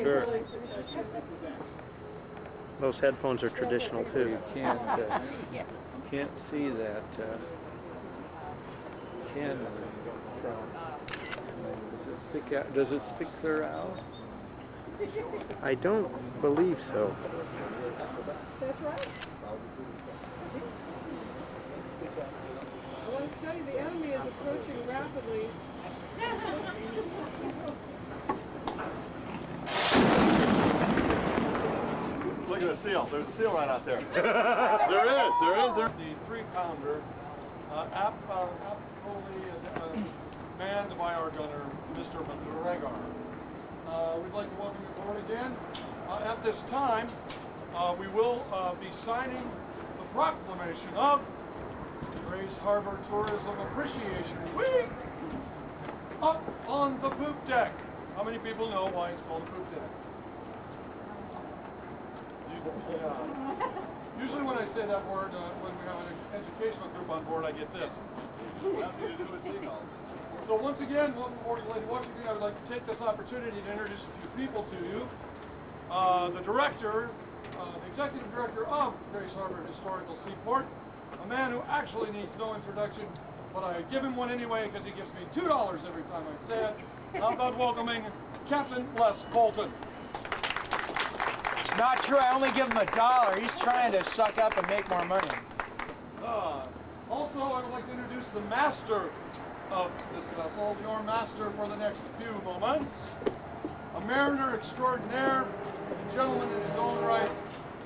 Sure. Those headphones are traditional too. You can't see that candle from. Does it stick out? Does it stick clear out? I don't believe so. That's right. I want to tell you, the enemy is approaching rapidly. Look at the seal. There's a seal right out there. There is. The 3-pounder, aptly manned by our gunner, Mr. McGregor. We'd like to welcome you aboard again. At this time, we will be signing the proclamation of Grays Harbor Tourism Appreciation Week up on the poop deck. How many people know why it's called a poop deck? Usually when I say that word, when we have an educational group on board, I get this. Nothing to do with seagulls. So once again, welcome aboard Lady Washington. I would like to take this opportunity to introduce a few people to you. The director, the executive director of Grays Harbor Historical Seaport, a man who actually needs no introduction, but I give him one anyway because he gives me $2 every time I say it. How about welcoming Captain Les Bolton? It's not true. I only give him $1. He's trying to suck up and make more money. Also, I would like to introduce the master of this vessel, your master for the next few moments, a mariner extraordinaire, a gentleman in his own right.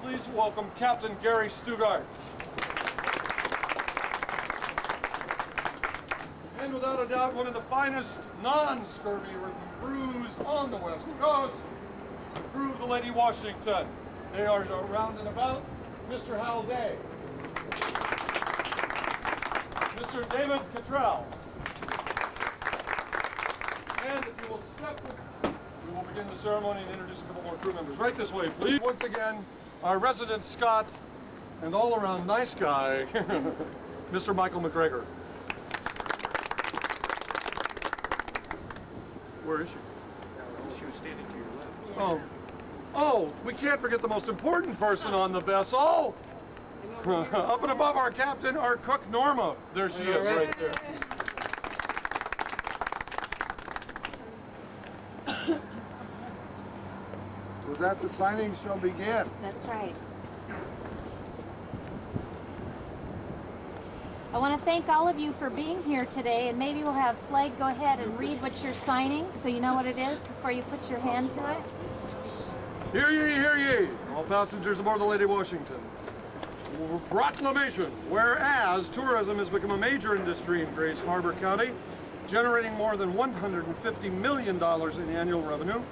Please welcome Captain Gary Stugart. And without a doubt, one of the finest non-scurvy-ridden crews on the West Coast, the crew of the Lady Washington. They are around and about. Mr. Hal Day, Mr. David Cottrell, and if you will step with us, we will begin the ceremony and introduce a couple more crew members. Right this way, please. Once again, our resident Scot and all-around nice guy, Mr. Michael McGregor. Where is she? She was standing to your left. Oh, we can't forget the most important person on the vessel. Up and above our captain, our cook, Norma. There she is, right there. With that, the signing shall begin. That's right. I want to thank all of you for being here today, and maybe we'll have Flag go ahead and read what you're signing so you know what it is before you put your hand to it. Hear ye, hear ye, all passengers aboard the Lady Washington. Proclamation, whereas tourism has become a major industry in Grays Harbor County, generating more than $150 million in annual revenue.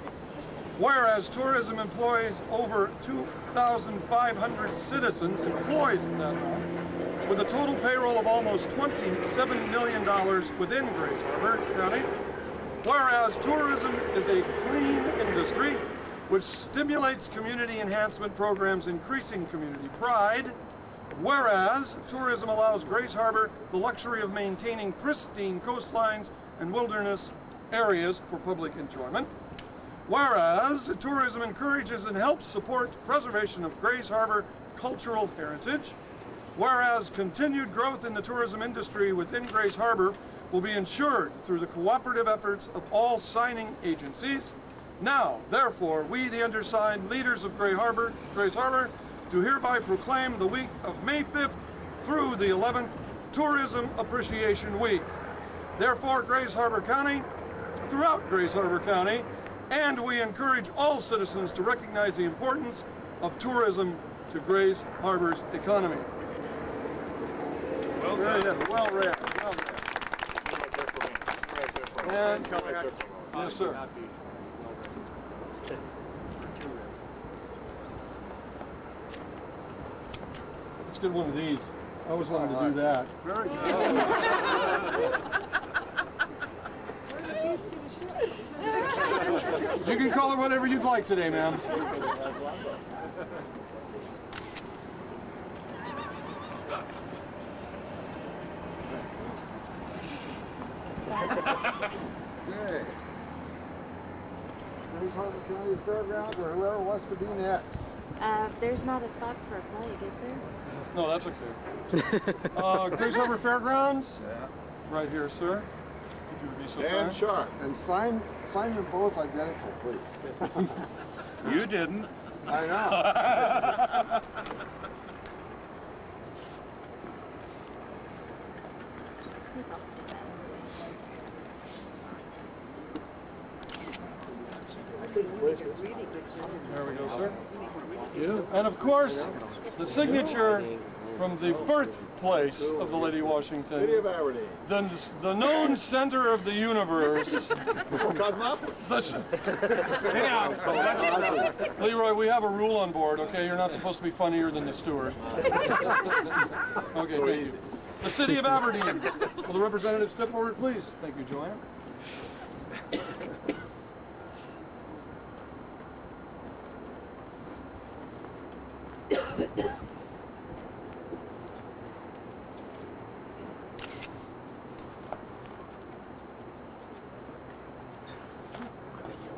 Whereas tourism employs over 2,500 citizens, employs that amount, with a total payroll of almost $27 million within Grays Harbor County. Whereas tourism is a clean industry which stimulates community enhancement programs, increasing community pride. Whereas tourism allows Grays Harbor the luxury of maintaining pristine coastlines and wilderness areas for public enjoyment. Whereas tourism encourages and helps support preservation of Grays Harbor cultural heritage. Whereas continued growth in the tourism industry within Grays Harbor will be ensured through the cooperative efforts of all signing agencies. Now, therefore, we, the undersigned leaders of Grays Harbor, do hereby proclaim the week of May 5th through the 11th Tourism Appreciation Week. Therefore, Grays Harbor County, throughout Grays Harbor County, and we encourage all citizens to recognize the importance of tourism to Grays Harbor's economy. Well read. Well read. And, yes, sir. Let's get one of these. I always wanted to do that. Very good. You can call it whatever you'd like today, ma'am. Okay. Grace Harbor County Fairgrounds or whoever wants to be next. There's not a spot for a flag, is there? No, that's okay. Grace Harbor Fairgrounds? Yeah. Right here, sir. If you would be so And kind. sharp. And sign them both identical, please. You didn't. I know. Please, I'll stay back. There we go, sir. And of course, the signature from the birthplace of the Lady Washington. City of Aberdeen. The known center of the universe. Cosmopolis. Leroy, we have a rule on board, okay? You're not supposed to be funnier than the steward. Okay, So thank easy. you. The City of Aberdeen. Will the representative step forward, please? Thank you, Joanne.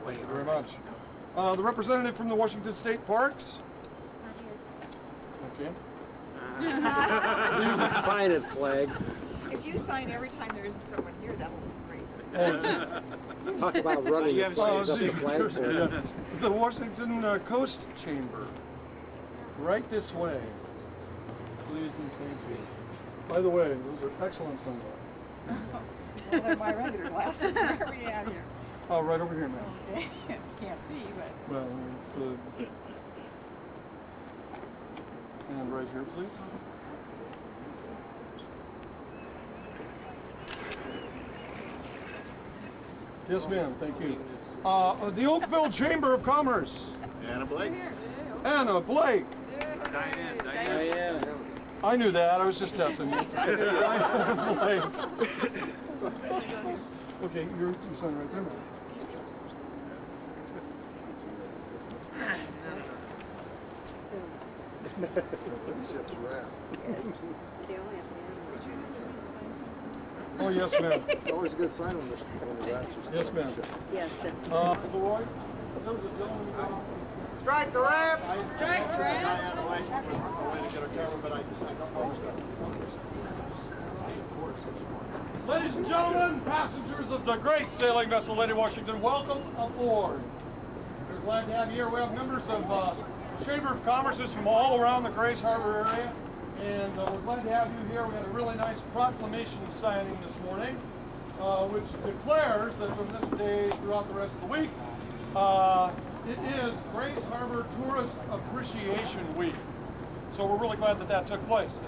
Thank you very much. The representative from the Washington State Parks. Okay. Sign flag. If you sign every time there isn't someone here, that'll look great. Talk about running the flags up the flagpole. Yeah. The Washington Coast Chamber. Right this way. Please and thank you. By the way, those are excellent sunglasses. Well, they're my regular glasses. Where are we at here? Oh, right over here, ma'am. Can't see, but. Well, it's and right here, please. Yes, ma'am. Thank you. The Oakville Chamber of Commerce. Anna Blake. Anna Blake. Diane. I knew that. I was just testing you. Diana Blake. Okay, you're signing right there, ma'am. The ship's wrapped. Oh, yes, ma'am. It's always a good sign when the rats are Yes, ma'am. Yes, that's Leroy, there was a gentleman. Strike the ramp. Strike the ramp. Diana Blake was a way to get her camera, but I don't know. Ladies and gentlemen, passengers of the great sailing vessel Lady Washington, welcome aboard. We're glad to have you here. We have members of Chamber of Commerce from all around the Grace Harbor area, and we're glad to have you here. We had a really nice proclamation signing this morning, which declares that from this day throughout the rest of the week, it is Grace Harbor Tourist Appreciation Week. So we're really glad that that took place.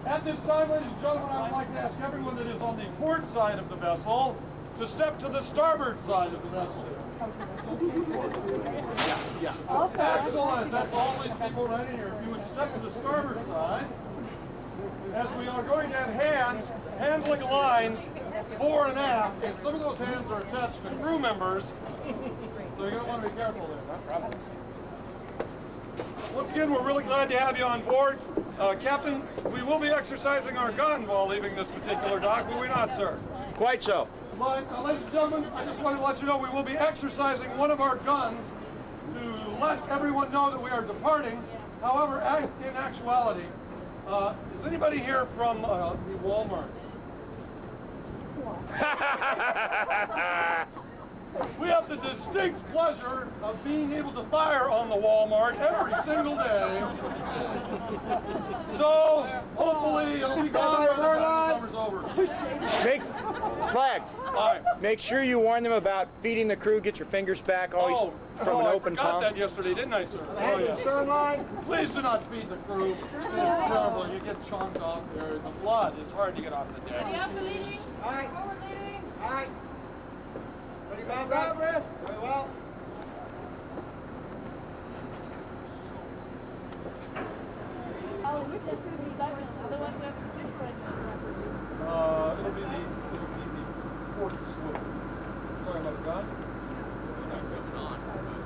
At this time, ladies and gentlemen, I would like to ask everyone that is on the port side of the vessel to step to the starboard side of the vessel. Yeah. Excellent. That's all these people right in here. If you would step to the starboard side, as we are going to have hands handling lines fore and aft, and some of those hands are attached to crew members, so you're going to want to be careful there. Once again, we're really glad to have you on board. Captain, we will be exercising our gun while leaving this particular dock, will we not, sir? Quite so. But, ladies and gentlemen, I just wanted to let you know we will be exercising one of our guns to let everyone know that we are departing. However, in actuality, is anybody here from the Walmart? We have the distinct pleasure of being able to fire on the Walmart every single day. So, hopefully, it'll be gone by the time the summer's over. Flag. All right. Make sure you warn them about feeding the crew. Get your fingers back always from an open I forgot palm. that yesterday, didn't I, sir? Oh, yeah. Please do not feed the crew. It's terrible. You get chomped off there. The blood is hard to get off the deck. All right. Forward leading. All right. Ready, Bob? Very well. Oh, we're just going to be stuck. Otherwise, we have to fish right now. It'll be the port swoop. Talking about the gun?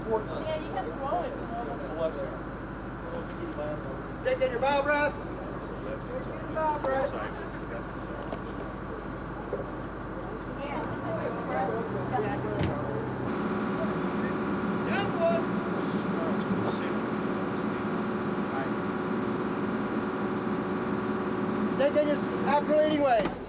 Port swoop. Yeah, you can throw it. The left side. It'll be land over. Taking your bow breath. Bow breath. Taking your calculating waist.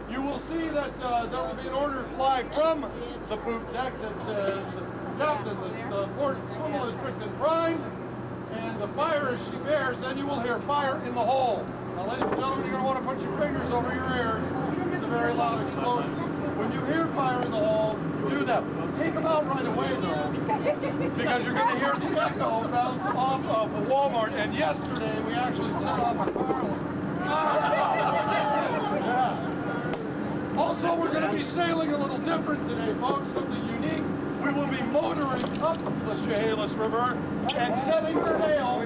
You will see that there will be an order flag from the poop deck that says, Captain, the port swivel is pricked and primed, and the fire as she bears, then you will hear fire in the hole. Now, ladies and gentlemen, you're going to want to put your fingers over your ears. It's a very loud explosion. When you hear fire in the hole, do that. Take them out right away, though, because you're going to hear the echo bounce off of the Walmart, and yesterday we actually set off a fire alarm. Also, we're going to be sailing a little different today, folks, something unique. We will be motoring up the Chehalis River and setting sail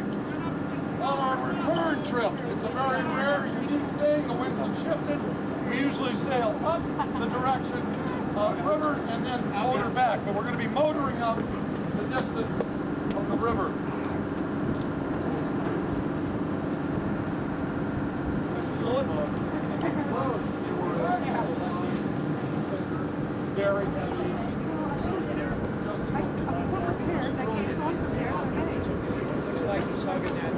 on our return trip. It's a very rare, unique thing. The winds have shifted. We usually sail up the direction river and then motor back, but we're going to be motoring up the distance of the river. Very heavy. I'm so prepared. I came so unprepared. Okay. Looks like she's hugging that.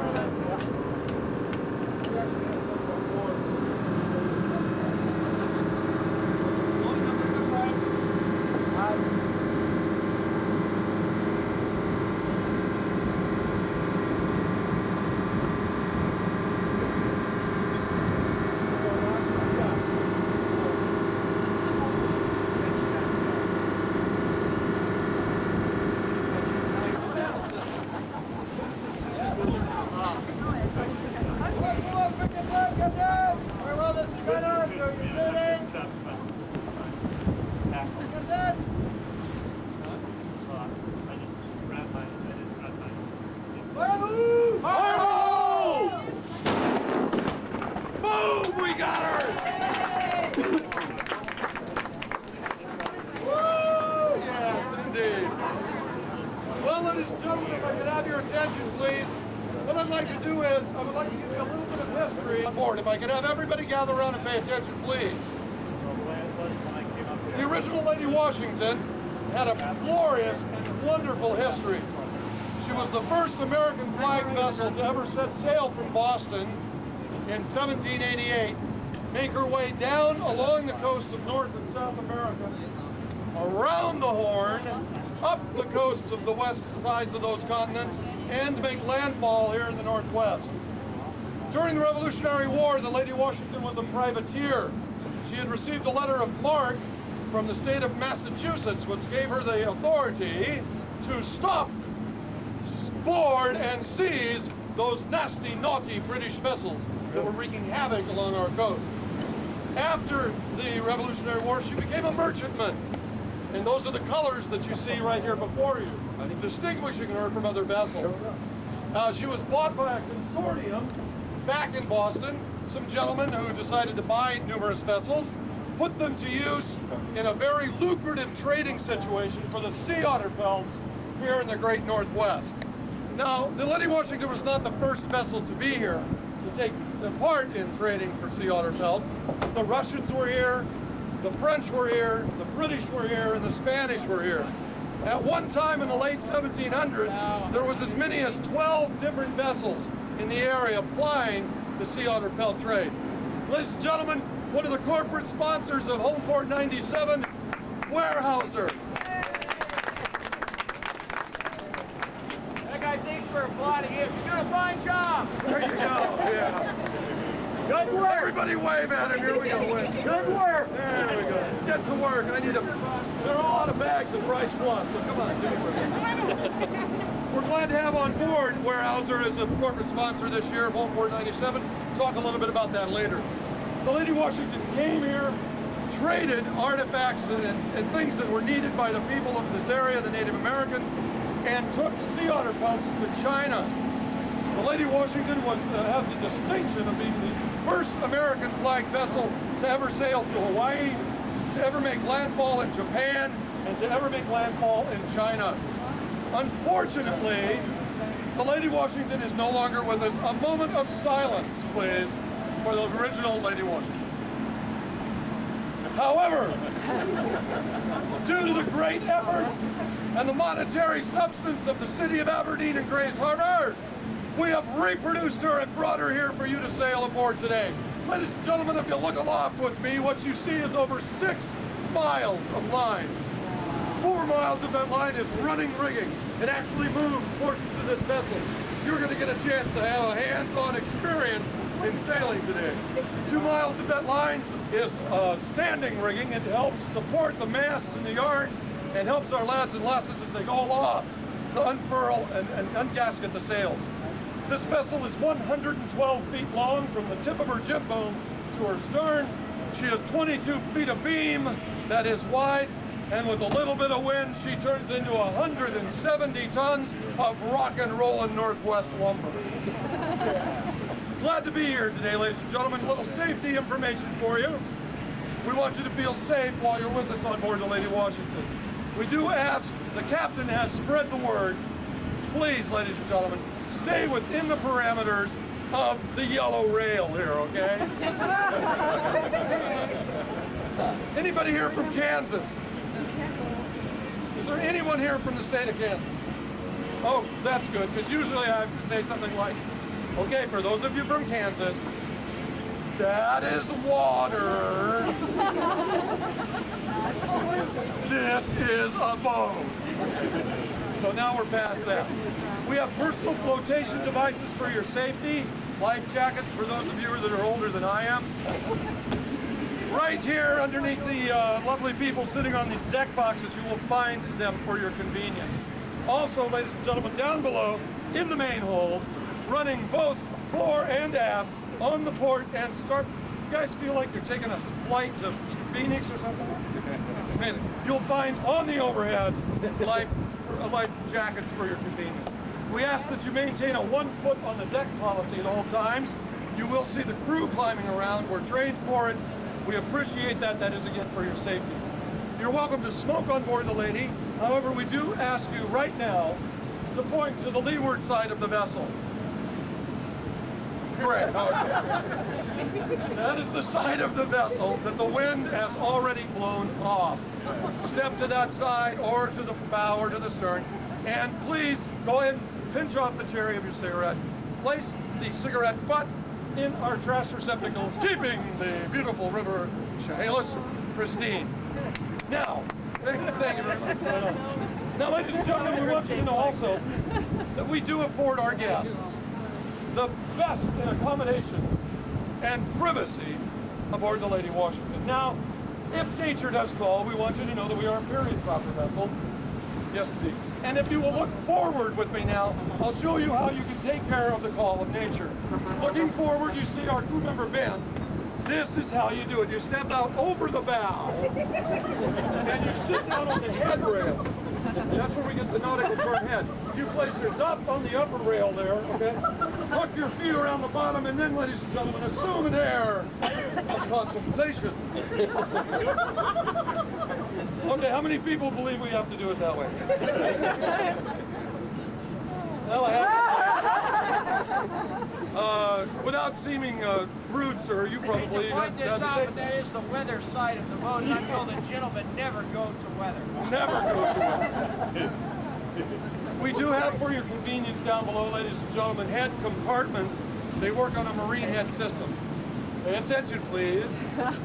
If I could have everybody gather around and pay attention, please. The original Lady Washington had a glorious and wonderful history. She was the first American flag vessel to ever set sail from Boston in 1788, make her way down along the coast of North and South America, around the Horn, up the coasts of the west sides of those continents, and make landfall here in the Northwest. During the Revolutionary War, the Lady Washington was a privateer. She had received a letter of marque from the state of Massachusetts, which gave her the authority to stop, board, and seize those nasty, naughty British vessels that were wreaking havoc along our coast. After the Revolutionary War, she became a merchantman. And those are the colors that you see right here before you, distinguishing her from other vessels. She was bought by a consortium back in Boston, some gentlemen who decided to buy numerous vessels, put them to use in a very lucrative trading situation for the sea otter pelts here in the great Northwest. Now, the Lady Washington was not the first vessel to be here to take part in trading for sea otter pelts. The Russians were here, the French were here, the British were here, and the Spanish were here. At one time in the late 1700s, there was as many as 12 different vessels in the area plying the sea otter pelt trade. Ladies and gentlemen, one of the corporate sponsors of Homeport 97, Weyerhaeuser. That guy thinks we're applauding him. You're doing a fine job. There you go, yeah. Good work. Everybody wave at him. Here we go. Good work. There we go. Get to work. I need a... There are a lot of bags of Price Plus, so come on, give me one. We're glad to have on board Weyerhaeuser as a corporate sponsor this year of Homeport 97. Talk a little bit about that later. The Lady Washington came here, traded artifacts and things that were needed by the people of this area, the Native Americans, and took sea otter pelts to China. The Lady Washington has the distinction of being the first American flag vessel to ever sail to Hawaii, to ever make landfall in Japan, and to ever make landfall in China. Unfortunately, the Lady Washington is no longer with us. A moment of silence, please, for the original Lady Washington. However, due to the great efforts and the monetary substance of the city of Aberdeen and Grays Harbor, we have reproduced her and brought her here for you to sail aboard today. Ladies and gentlemen, if you look aloft with me, what you see is over 6 miles of line. 4 miles of that line is running rigging. It actually moves portions of this vessel. You're going to get a chance to have a hands-on experience in sailing today. 2 miles of that line is standing rigging. It helps support the masts and the yards and helps our lads and lasses as they go aloft to unfurl and ungasket the sails. This vessel is 112 feet long from the tip of her jib boom to her stern. She has 22 feet of beam that is wide, and with a little bit of wind, she turns into 170 tons of rock and rollin' Northwest lumber. Glad to be here today, ladies and gentlemen. A little safety information for you. We want you to feel safe while you're with us on board the Lady Washington. We do ask, the captain has spread the word. Please, ladies and gentlemen, stay within the parameters of the yellow rail here, okay? Anybody here from Kansas? Is there anyone here from the state of Kansas? Oh, that's good, because usually I have to say something like, okay, for those of you from Kansas, that is water. This is a boat. So now we're past that. We have personal flotation devices for your safety, life jackets for those of you that are older than I am. Right here underneath the lovely people sitting on these deck boxes, you will find them for your convenience. Also, ladies and gentlemen, down below in the main hold, running both fore and aft on the port and start. You guys feel like you're taking a flight to Phoenix or something? Amazing. You'll find on the overhead life jackets for your convenience. We ask that you maintain a 1 foot on the deck policy at all times. You will see the crew climbing around. We're trained for it. We appreciate that. That is, again, for your safety. You're welcome to smoke on board the Lady. However, we do ask you right now to point to the leeward side of the vessel. Correct. That is the side of the vessel that the wind has already blown off. Step to that side or to the bow or to the stern. And please go ahead and pinch off the cherry of your cigarette. Place the cigarette butt in our trash receptacles, keeping the beautiful river Chehalis pristine. Now, thank you very much. Now, ladies and gentlemen, we want you to know also that we do afford our guests the best in accommodations and privacy aboard the Lady Washington. Now, if nature does call, we want you to know that we are a period proper vessel. Yes, indeed. And if you will look forward with me now, I'll show you how you can take care of the call of nature. Looking forward, you see our crew member Ben. This is how you do it. You step out over the bow, and you sit down on the headrail. That's where we get the nautical term head. You place your duff on the upper rail there, okay? Hook your feet around the bottom, and then, ladies and gentlemen, assume an air of contemplation. Okay, how many people believe we have to do it that way? Well, I have to. Without seeming rude, sir, you probably... I hate to point this out, but that is the weather side of the boat, and I'm told that gentlemen never go to weather. Never go to weather. We do have, for your convenience down below, ladies and gentlemen, head compartments. They work on a marine head system. Pay attention, please.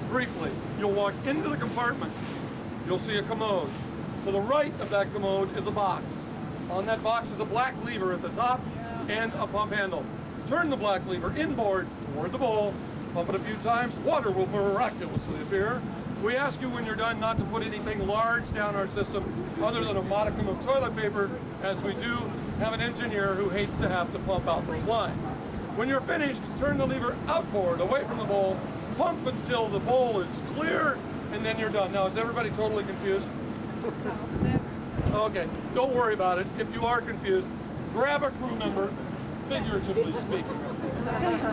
Briefly, you'll walk into the compartment. You'll see a commode. To the right of that commode is a box. On that box is a black lever at the top and a pump handle. Turn the black lever inboard toward the bowl, pump it a few times, water will miraculously appear. We ask you when you're done not to put anything large down our system other than a modicum of toilet paper, as we do have an engineer who hates to have to pump out those lines. When you're finished, turn the lever outboard, away from the bowl, pump until the bowl is clear, and then you're done. Now, is everybody totally confused? Okay, don't worry about it. If you are confused, grab a crew member, figuratively speaking,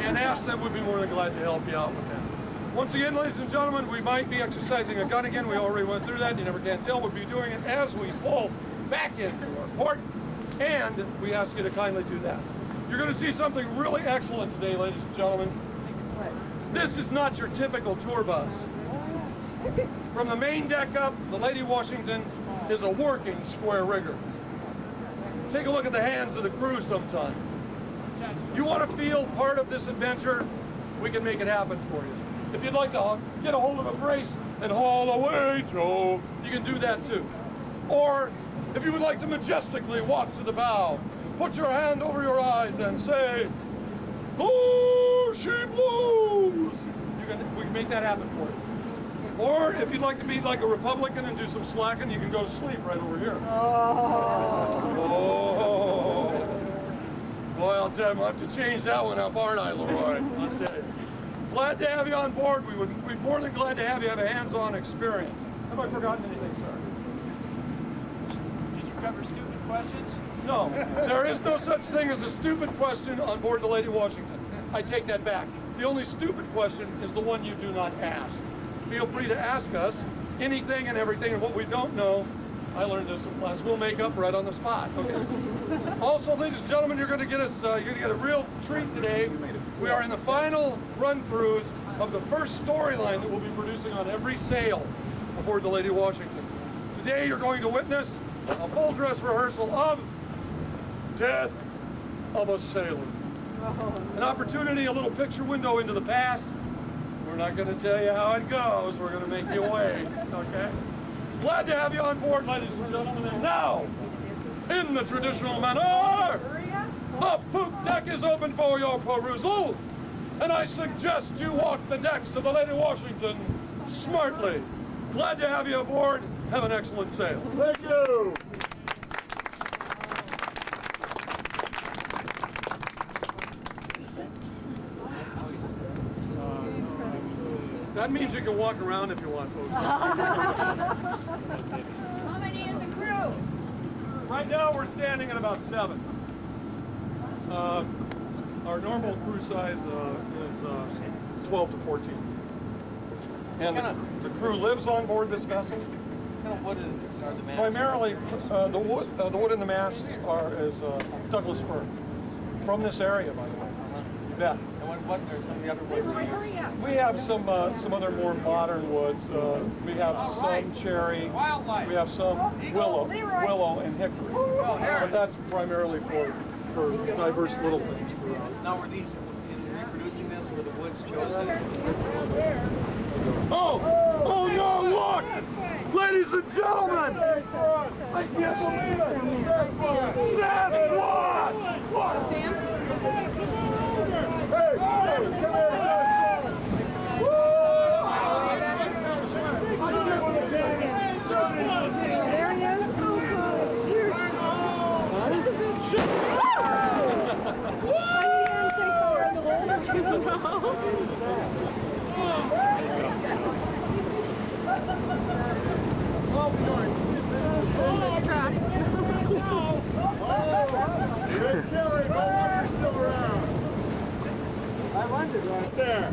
and ask them. We'd be more than glad to help you out with that. Once again, ladies and gentlemen, we might be exercising a gun again. We already went through that. You never can tell. We'll be doing it as we pull back into our port, and we ask you to kindly do that. You're going to see something really excellent today, ladies and gentlemen. This is not your typical tour bus. From the main deck up, the Lady Washington is a working square rigger. Take a look at the hands of the crew sometime. You want to feel part of this adventure? We can make it happen for you. If you'd like to get a hold of a brace and haul away, Joe, you can do that too. Or if you would like to majestically walk to the bow, put your hand over your eyes and say, "Oh, she blows!" We can make that happen for you. Or if you'd like to be like a Republican and do some slacking, you can go to sleep right over here. Oh. Boy, I'll tell you, I'll have to change that one up, aren't I, Leroy? I'll tell you. Glad to have you on board. We'd be more than glad to have you have a hands-on experience. Have I forgotten anything, sir? Did you cover stupid questions? No, there is no such thing as a stupid question on board the Lady Washington. I take that back. The only stupid question is the one you do not ask. Feel free to ask us anything and everything, and what we don't know, I learned this in class, we'll make up right on the spot. Okay. Also, ladies and gentlemen, you're going to get us, you're going to get a real treat today. We are in the final run-throughs of the first storyline that we'll be producing on every sail aboard the Lady Washington. Today, you're going to witness a full dress rehearsal of Death of a Sailor. An opportunity, a little picture window into the past. We're not going to tell you how it goes. We're going to make you wait, okay? Glad to have you on board, ladies and gentlemen. And now, in the traditional manner, the poop deck is open for your perusal, and I suggest you walk the decks of the Lady Washington smartly. Glad to have you aboard. Have an excellent sail. Thank you. That means you can walk around if you want, folks. How many in the crew? Right now we're standing at about 7. Our normal crew size is 12 to 14. And the crew lives on board this vessel. What kind of wood are the masts? Primarily, the wood in the masts is Douglas fir. From this area, by the way. You bet. What are some of the other woods you use? We have some other more modern woods. We have some cherry. We have some willow and hickory. But that's primarily for diverse little things throughout. Now, were these, in reproducing this, were the woods chosen? Oh no, look! Ladies and gentlemen! I can't believe it! Sasquatch! Look! Hey, come here, There he is. I wondered right there.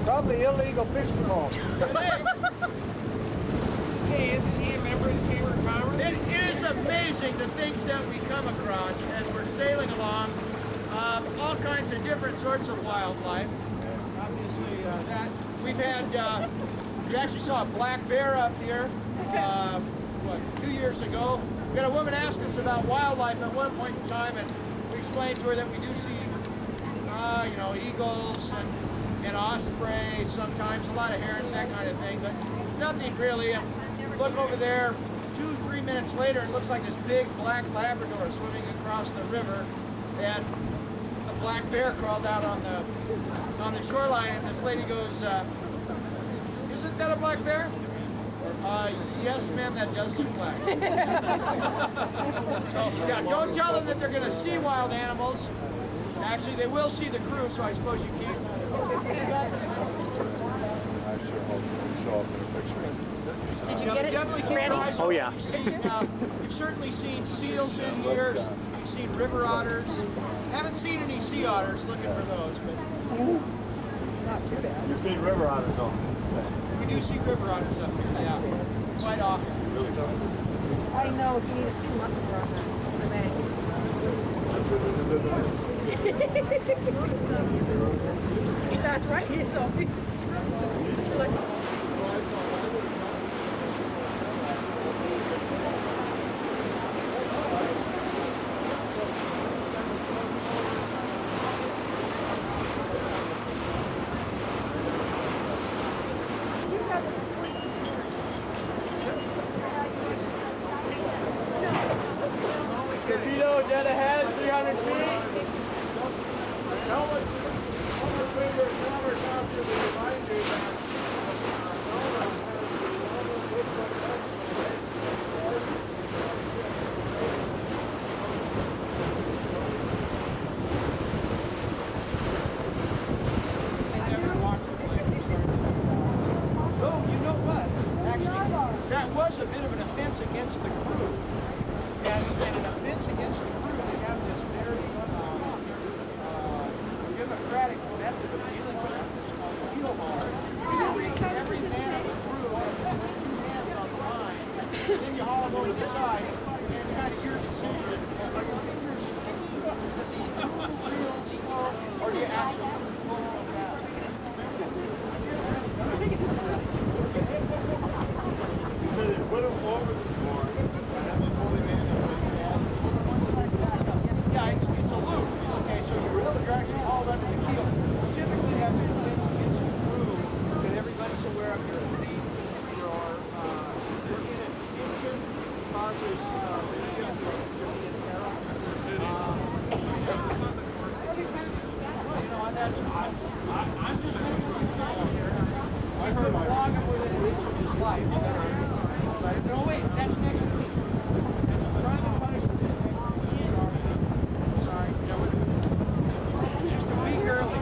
Probably illegal fishing ball. Hey, isn't he a member of the Chamber of Commerce? It is amazing the things that we come across as we're sailing along. All kinds of different sorts of wildlife. Obviously, that we've had. We actually saw a black bear up here. What, 2 years ago? We had a woman ask us about wildlife at one point in time, and we explained to her that we do see, you know, eagles and osprey, sometimes a lot of herons, that kind of thing, but nothing really. And look over there, 2-3 minutes later, it looks like this big black Labrador swimming across the river, and a black bear crawled out on the shoreline, and this lady goes, "Isn't that a black bear?" Yes, ma'am, that does look black. So, yeah, don't tell them that they're going to see wild animals. Actually, they will see the crew, so I suppose you can't. I sure hope it show up in a picture. Did you get it? Definitely keep your eyes open. Oh, yeah. You've certainly seen seals in here. You've seen river otters. Haven't seen any sea otters. Looking for those, but Not too bad. You've seen river otters on. we do see river otters up here. Yeah, quite often. Really does. I know if you need a few months around that. That's right, he's always like. Torpedo, dead ahead, 300 feet. Oh, you know what? Actually, that was a bit of an offense against the crew. And an offense against the crew, they have this very democratic method of dealing with it. It's called wheel bar. Every man of the crew has to put 2 hands on the line. Then you haul him over the side, and it's kind of your decision. Are your fingers sticky? Does he move real slow? Or do you actually pull him down? You said they put them over the floor and have them holding in and putting hands. Yeah, it's a loop. Okay, so your reel are actually hauled under the keel. Typically, that's an offense against the crew that everybody's aware of. Your feet, your working at tension causes issues with being peril. Well, you know, and that's I'm just here. I heard a log him within an inch of his life. No, wait, that's next week. That's crime and punishment is next week. Sorry. Just a week early.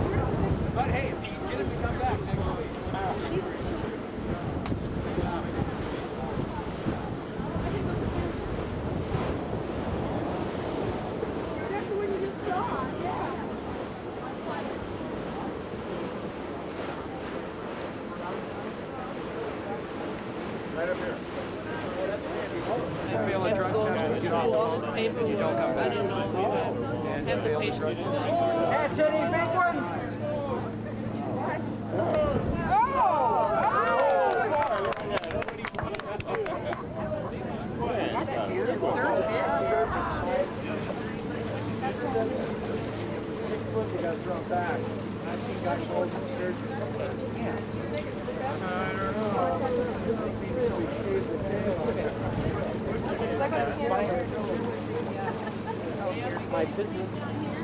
But hey, if you can get him to come back next week. That's the one you just saw, yeah. Right up here. You fail a drug test, you get off the phone, and you don't come back. And you fail the drug test. Catch any big ones? You got to throw it back. I've seen guys hold the surgery. I don't know. So he shaved the tail on it. My business.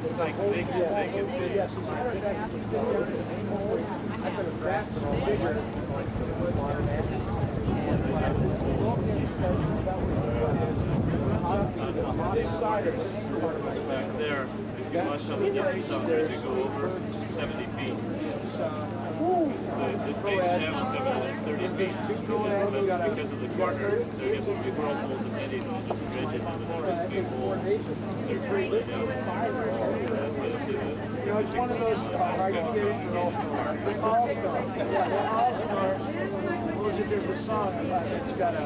It's like big, yes, as a matter of fact, it's still there. I've been a craftsman all bigger, like modern edges. And when I was looking, about this side of this part of my back there, if you watch on the different side, you go over 70 feet. The main channel coming is 30 feet, but because of the corner, there gets big whirlpools and eddies on the different ridges and the big holes. Surgery right now. You know, it's one of those all-stars. Yeah, they're all-stars. There's a song about it. It's got a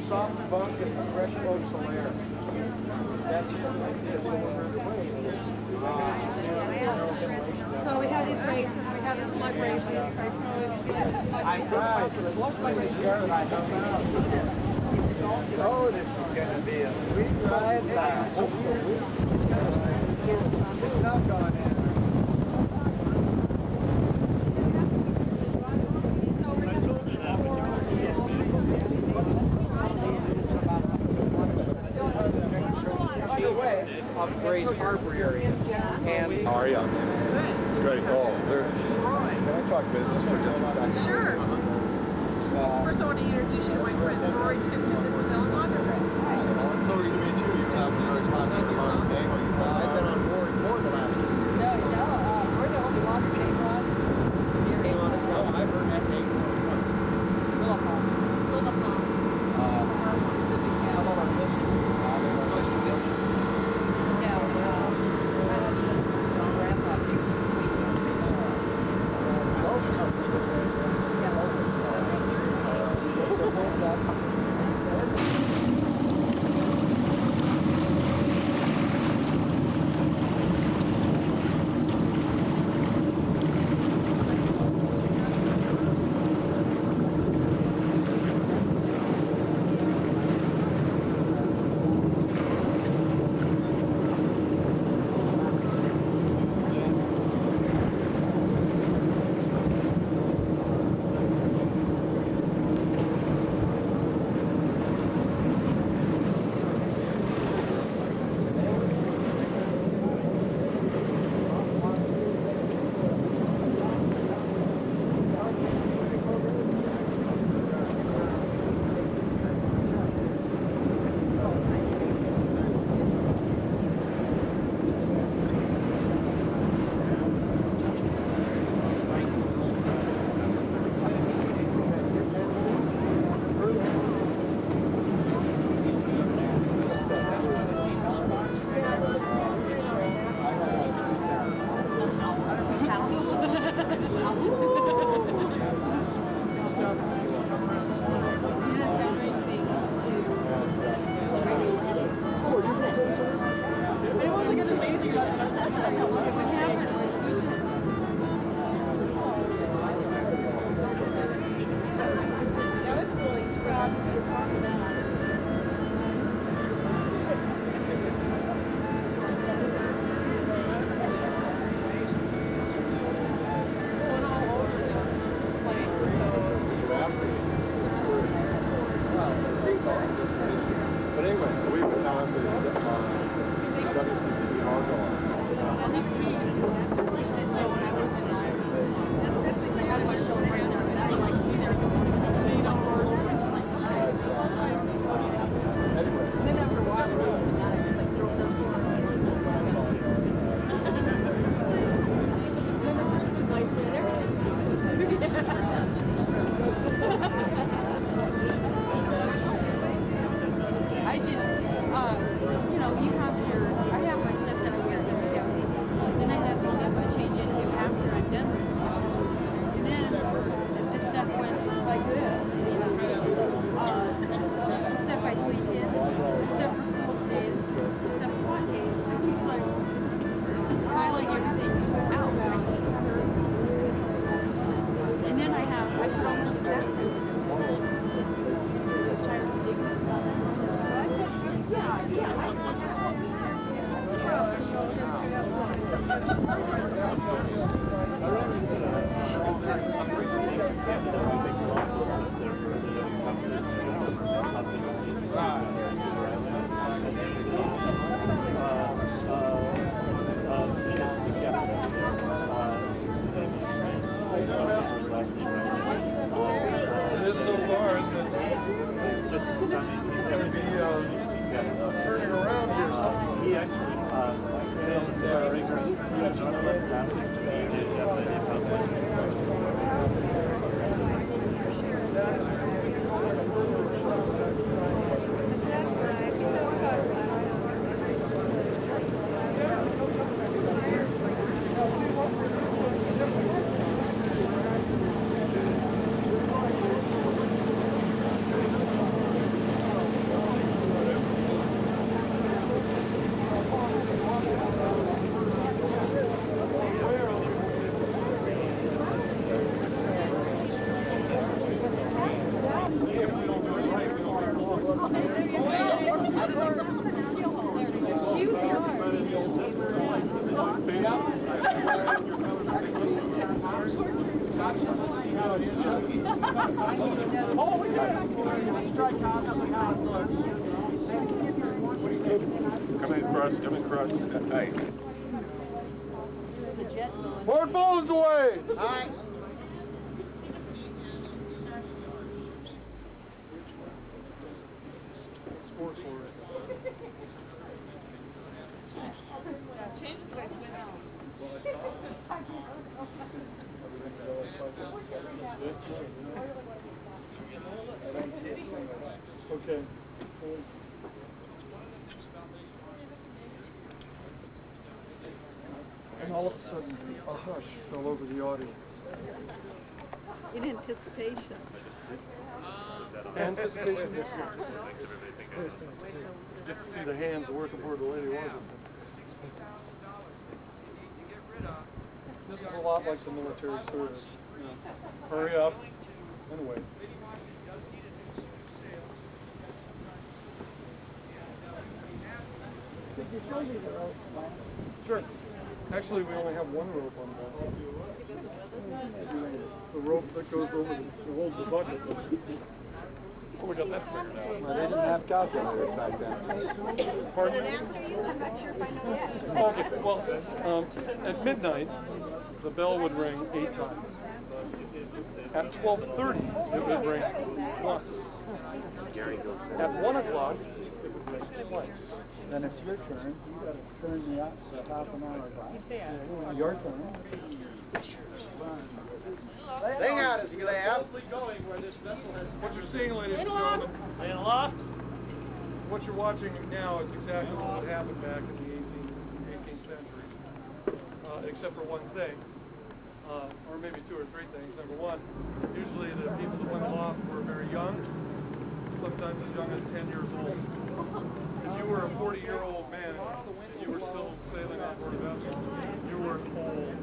soft bunk and a fresh floats of air. That's So we have these races, we have the slug races. I don't know if you like the slug races. The slug race girl I don't know. Oh, this is going to be a sweet ride back. It's not going in. Of Grace Harbor area. And How are you? Great. Oh, can I talk business for just a second? Sure. First, I want to introduce you to my friend Rory too. This is Ellen Lager. So nice to meet you. You have talking about a day. I've been on board for the last year. No, we're the only water came on. You came on as well. I've heard that name once. Willapalm. How about our history? Social distance. Yeah, I had the grandpa. But anyway, we went down to WCCB I just, you know, you have your, I have my stuff that I wear in the county. Then I have the stuff I change into after I'm done with the job. And then if this stuff went like this, the stuff I sleep in, the stuff for cold days, the stuff for hot days, I keep like, I like everything out. And then I put all this crap those tires are digging. It is so far, isn't it? It's just going to be turning around here something. He actually Oh, we got it. Let's try top, see how it looks. Come in, cross. Hey. Port Bones away! All right. sports for it. Changes like Okay. And all of a sudden, a hush fell over the audience. in anticipation. Anticipation. Get to see the hands working where the lady was. This is a lot like the military service. You know, hurry up and wait. Could you show me the rope, Mike? Sure. Actually, we only have one rope on board. The rope that goes over that holds the bucket. Oh, we got that figured out. Well, they didn't have calculators back then. Pardon me? Answer you? I'm not sure if I know yet. Okay, well, at midnight, the bell would ring 8 times. At 12:30, it would ring once. At 1 o'clock, it would ring twice. Then it's your turn. You got to turn the half an hour back. Your turn. Sing out as you laugh. What you're seeing, ladies and gentlemen, what you're watching now is exactly what happened back in the 18th century, except for one thing, or maybe 2 or 3 things. Number one, usually the people that went aloft were very young, sometimes as young as 10 years old. If you were a 40-year-old man and you were still sailing on board a vessel, you were an old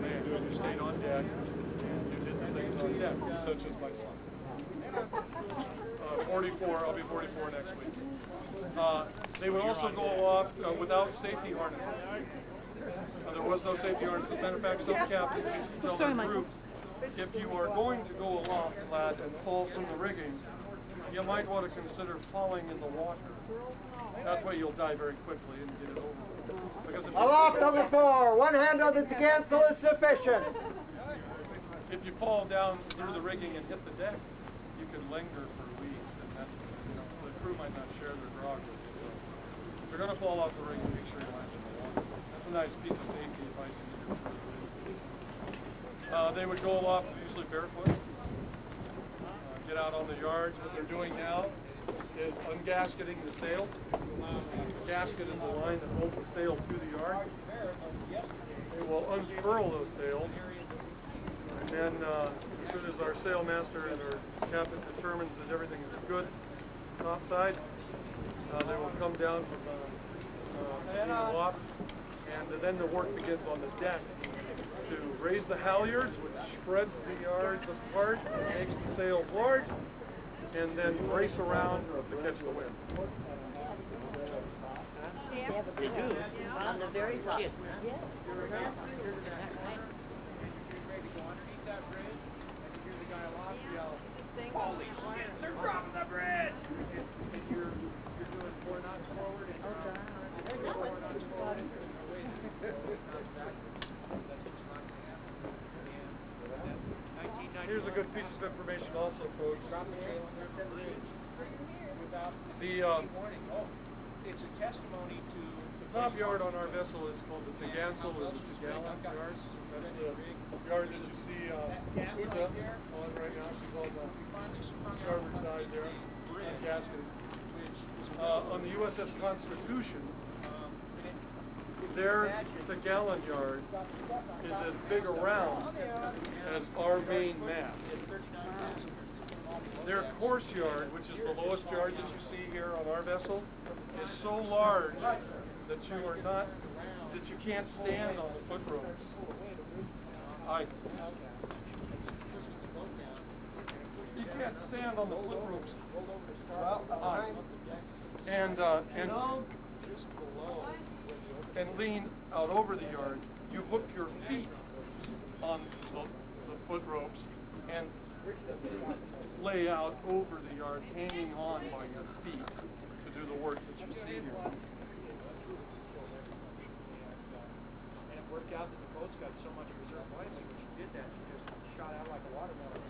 man. You stayed on deck and you did the things on deck, such as my son. 44, I'll be 44 next week. They would also go aloft without safety harnesses. There was no safety harnesses. As a matter of fact, some captains used to tell their group, if you are going to go aloft, lad, and fall from the rigging, you might want to consider falling in the water. That way you'll die very quickly and get it over with. Because if Aloft on the fore, one hand on the cancel is sufficient. If you fall down through the rigging and hit the deck, you could linger for weeks, and that, the crew might not share their grog with you. So if you're going to fall off the rigging, make sure you land in the water. That's a nice piece of safety advice to give your crew. They would go aloft usually barefoot. Get out on the yards. What they're doing now is ungasketing the sails. The gasket is the line that holds the sail to the yard. They will unfurl those sails, and then as soon as our sailmaster and our captain determines that everything is good topside, they will come down from the aloft, and then the work begins on the deck to raise the halyards, which spreads the yards apart and makes the sails large, and then race around to catch the wind. They do. On the very top. Yeah. Holy shit, they're dropping the bridge! And you're doing 4 knots forward and 4 knots forward. Here's a good piece of information also, folks. It's a testimony to The top yard on our vessel is called the Tagansel, or the Tagalog yard. That's the yard that you see Uta on right now. She's on the starboard side there, ungasketed. On the USS Constitution, their Tagalog yard is as big around as our main mast. Their course yard, which is the lowest yard that you see here on our vessel, is so large that you can't stand on the foot ropes. You can't stand on the foot ropes. And lean out over the yard. You hook your feet on the foot ropes and lay out over the yard, hanging on by your feet to do the work that you see here. And it worked out that the boat's got so much reserve lighting when she did that. She just shot out like a watermelon.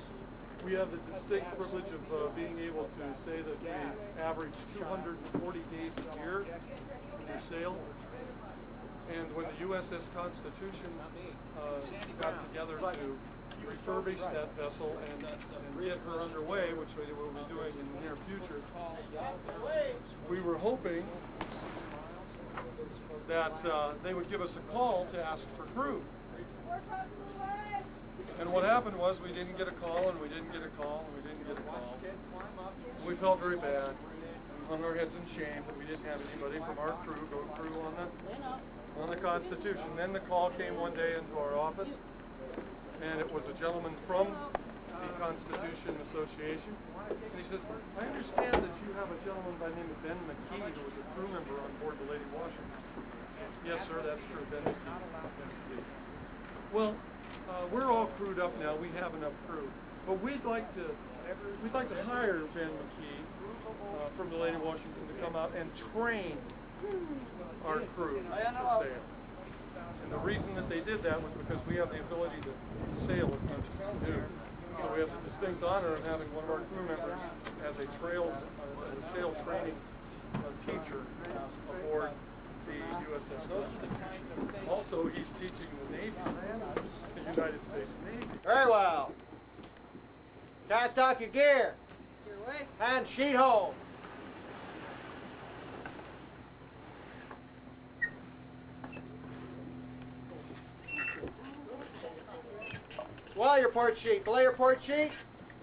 We have the distinct privilege of being able to say that we average 240 days a year for sale. And when the USS Constitution got together to refurbish that vessel and get her underway, which we will be doing in the near future, we were hoping that they would give us a call to ask for crew. And what happened was we didn't get a call, and we didn't get a call, and we didn't get a call. We felt very bad. We hung our heads in shame that we didn't have anybody from our crew go crew on the Constitution. Then the call came one day into our office, and it was a gentleman from the Constitution Association. And he says, I understand that you have a gentleman by the name of Ben McKee who was a crew member on board the Lady Washington. Yes, sir, that's true, Ben McKee. Well, we're all crewed up now. We have enough crew, but we'd like to hire Ben McKee from the Lady Washington to come out and train our crew to sail. And the reason that they did that was because we have the ability to sail as much as we do. So we have the distinct honor of having one of our crew members as a sail training teacher aboard the USS Constitution. Also, he's teaching the Navy, the United States Navy. Very well. Cast off your gear. And sheet home. Well, your port sheet. Belay your port sheet.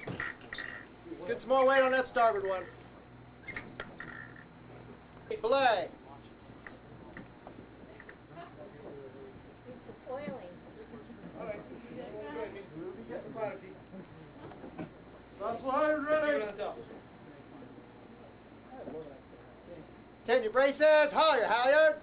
Let's get some more weight on that starboard one. Belay. It's oiling. All right. Topsail hired, ready. Tend your braces, haul your halyard.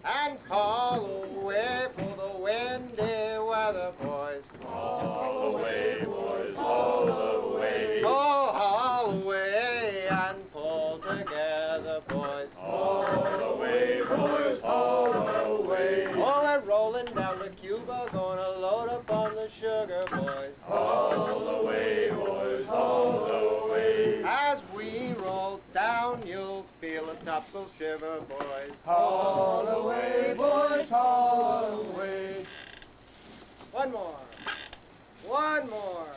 And haul away for the windy weather, boys. Haul away, boys, haul away. Oh, haul away and pull together, boys. Haul away, boys, haul away. Oh, we're rolling down to Cuba, gonna load up on the sugar, boys. Haul away, boys, haul away. As we roll down, you'll feel a topsail shiver, boys. Haul away, boys, haul away. One more. One more.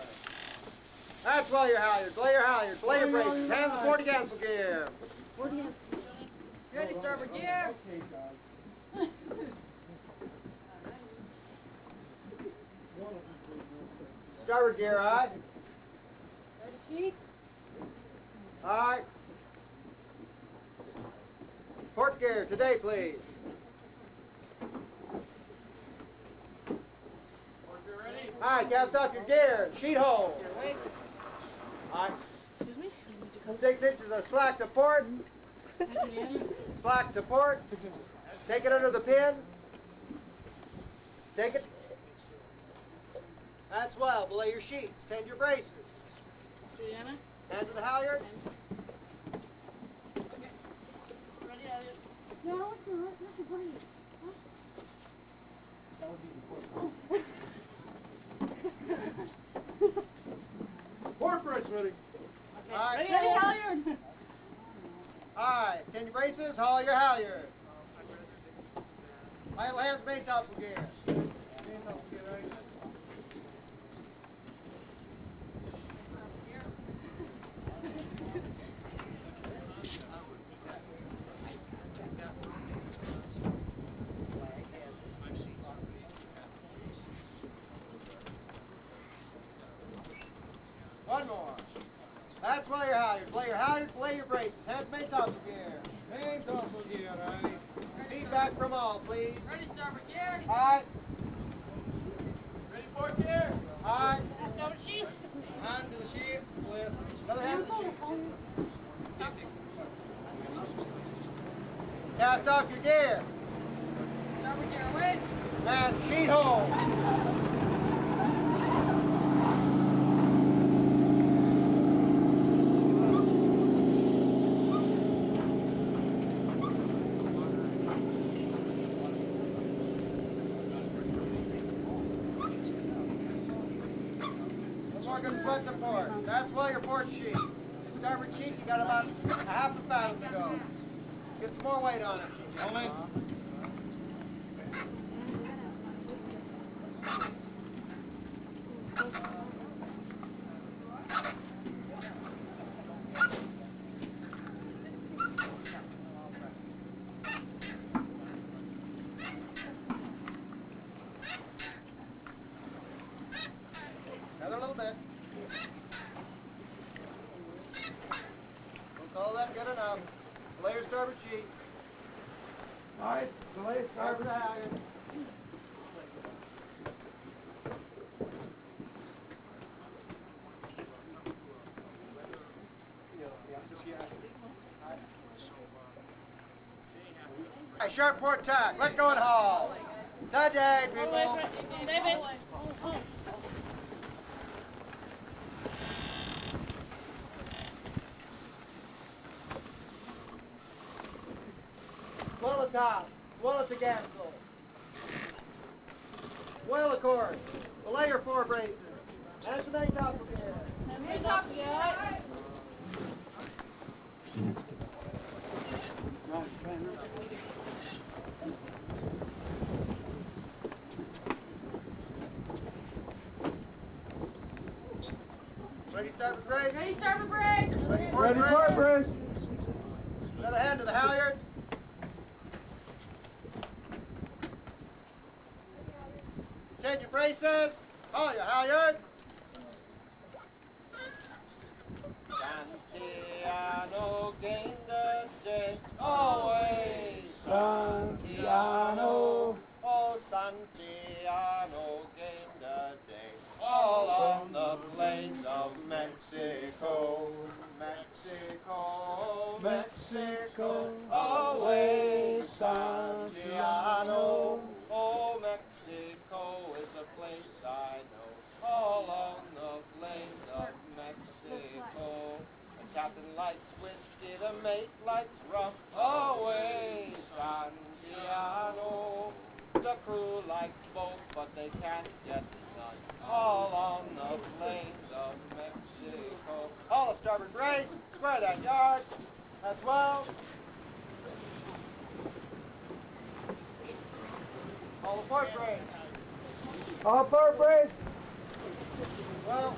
That's well your halyards. Lay your halyards. Lay your braces. Hands to port against gear. Ready, starboard gear. Starboard gear, aye. Ready, sheets. Aye. Port gear, today, please. Aye, cast off your gear. Sheet hole. Aye. Excuse me? 6 inches of slack to port. Slack to port. 6 inches. Take it under the pin. Take it. That's well. Belay your sheets. Tend your braces. Juliana? Hand to the halyard. Ready, Elliot? No, it's not. It's not the brace. Port brakes ready. Aye. Ready, halyard? Aye. Tend your braces. Haul your halyard. Idle hands, main topsail gear. One more. That's well your halyard. Belay your halyard, belay your braces. Hands main topsail gear. Main topsail gear, aye. Feedback from all, please. Ready, starboard gear. Aye. Ready, port gear. Aye. Starboard sheet. Hand to the sheet. Another hand to the sheet. Cast off your gear. Starboard gear away. And sheet hole. we're going to sweat the port. That's well your port sheet. Starboard sheet, you got about a half a fathom to go. Let's get some more weight on it. Only. Another little bit. We'll call that good enough. Belay your starboard sheet. All right, belay starboard. Sharp port tack. Let go and haul. Today, people. David. Swell the top. Swell at the gasel. Swell the course. Belay your fore braces. That's the main top again. Main top again. Ready, starboard brace. Ready, starboard brace. Ready, port brace. Another hand to the halyard. Take your braces. Haul your halyard. Santiano gained the day. Always Santiano. Oh, Santiano gained the day. All on the plains of Mexico. Mexico, Mexico, always Santiano. Oh, Mexico is a place I know. All on the plains of Mexico. The captain likes whiskey, the mate likes rum. Always Santiano. The crew likes both, but they can't get none. All on the plains of Mexico. Haul a starboard brace, square that yard. That's well. Haul the port brace. All port brace. Well.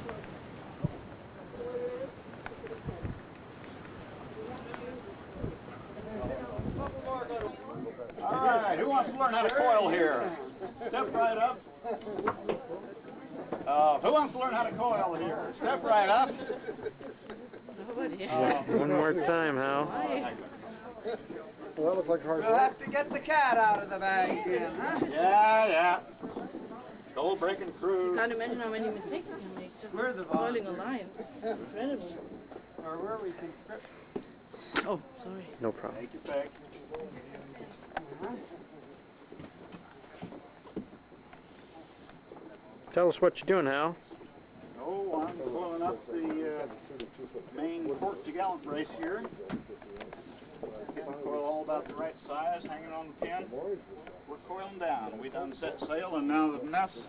All right, who wants to learn how to coil here? Step right up. Who wants to learn how to coil here? Step right up. One more time, Hal. Well, that looks like hard We'll work. have to get the cat out of the bag again, huh? Yeah. Gold breaking crew. Can't imagine how many mistakes you can make just We're the coiling a line. Incredible. Or where we can strip. Oh, sorry. No problem. Take your pick. Tell us what you're doing, Hal. Oh, I'm coiling up the main port to gallant brace here. Getting the coil all about the right size, hanging on the pin. We're coiling down. We done set sail, and now the mess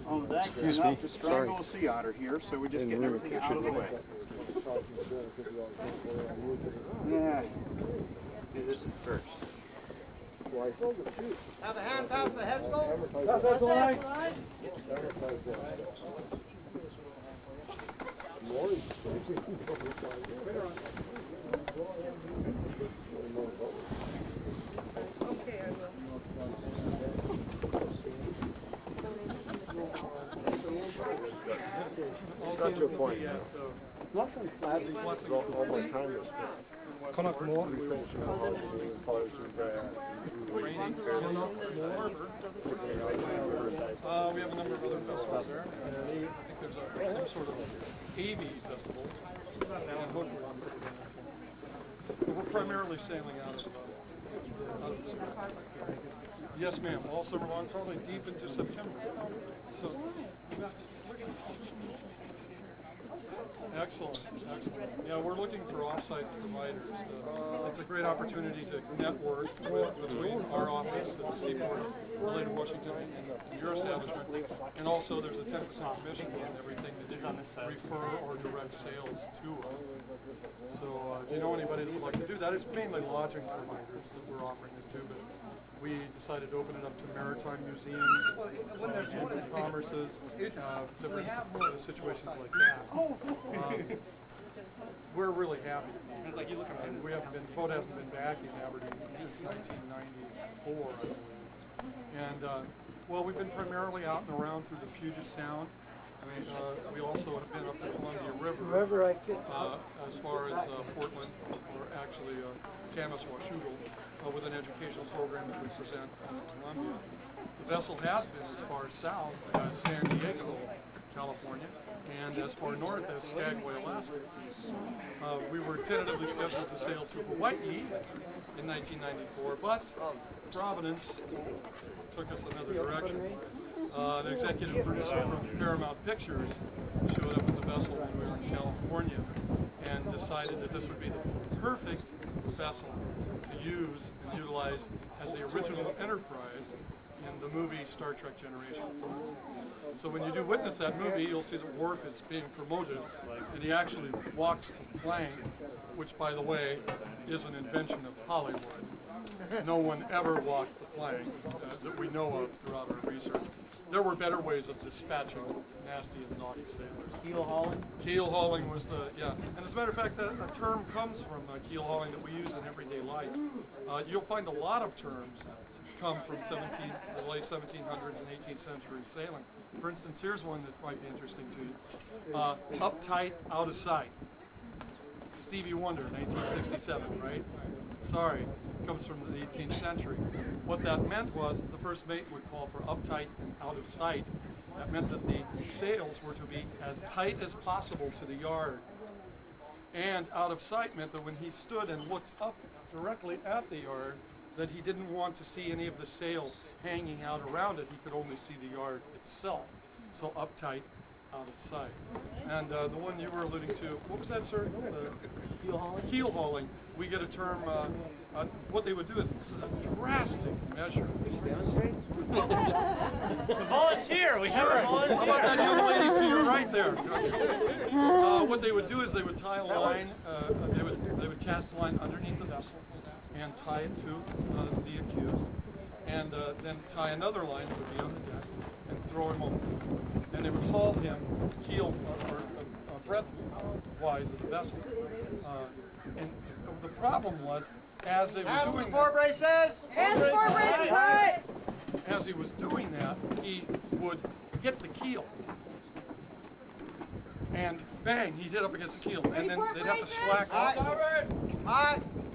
on the deck is enough to strangle a sea otter here, so we're just getting everything out of the way. Yeah. Do this first. Have a hand pass the headsail. Pass that to the line. Okay, I will. Got to a point. Nothing. All my time is spent. Connacht Moor. We have a number of other festivals there. I think there's some sort of AV festival. And but we're primarily sailing out of the summer. Yes, ma'am. All summer long, probably deep into September. So, Excellent, excellent. Yeah, we're looking for off-site providers. It's a great opportunity to network between our office at the Seaport of Lake Washington and your establishment. And also there's a 10% commission on everything that you refer or direct sales to us. So if you know anybody that would like to do that, it's mainly lodging providers that we're offering this to, but we decided to open it up to maritime museums, commerces, different situations like that. We're really happy. It's like you look at it. We haven't been, the boat hasn't been back in Aberdeen since 1994, I believe. And well, we've been primarily out and around through the Puget Sound. I mean, we also have been up the Columbia River, as far as Portland, or actually Camas Washougal, with an educational program that we present in Columbia. The vessel has been as far south as San Diego, California, and as far north as Skagway, Alaska. We were tentatively scheduled to sail to Hawaii in 1994, but Providence took us another direction. The executive producer from Paramount Pictures showed up at the vessel when we were in California and decided that this would be the perfect vessel to use and utilize as the original Enterprise in the movie Star Trek Generations. So when you do witness that movie, you'll see that Worf is being promoted, and he actually walks the plank, which, by the way, is an invention of Hollywood. No one ever walked the plank that we know of throughout our research. There were better ways of dispatching nasty and naughty sailors. Keel hauling? Keel hauling was the, yeah. And as a matter of fact, a term comes from keel hauling that we use in everyday life. You'll find a lot of terms come from the late 1700s and 18th century sailing. For instance, here's one that might be interesting to you. Uptight, out of sight. Stevie Wonder, 1967, right? Sorry, comes from the 18th century. What that meant was the first mate would call for uptight and out of sight. That meant that the sails were to be as tight as possible to the yard. And out of sight meant that when he stood and looked up directly at the yard, that he didn't want to see any of the sail hanging out around it. He could only see the yard itself. So uptight, out of sight. And the one you were alluding to, what was that, sir? Keel hauling? Keel hauling. We get a term, what they would do is, this is a drastic measure. Volunteer, we have a volunteer. How about that young lady to your right there? What they would do is they would tie a line, they would cast a line underneath the vessel and tie it to the accused, and then tie another line that would be on the deck and throw him over. And they would haul him keel or breadth-wise of the vessel. And the problem was, as they were doing that, as he was doing that, he would hit the keel. And bang, he'd hit up against the keel. And then they'd have to slack off.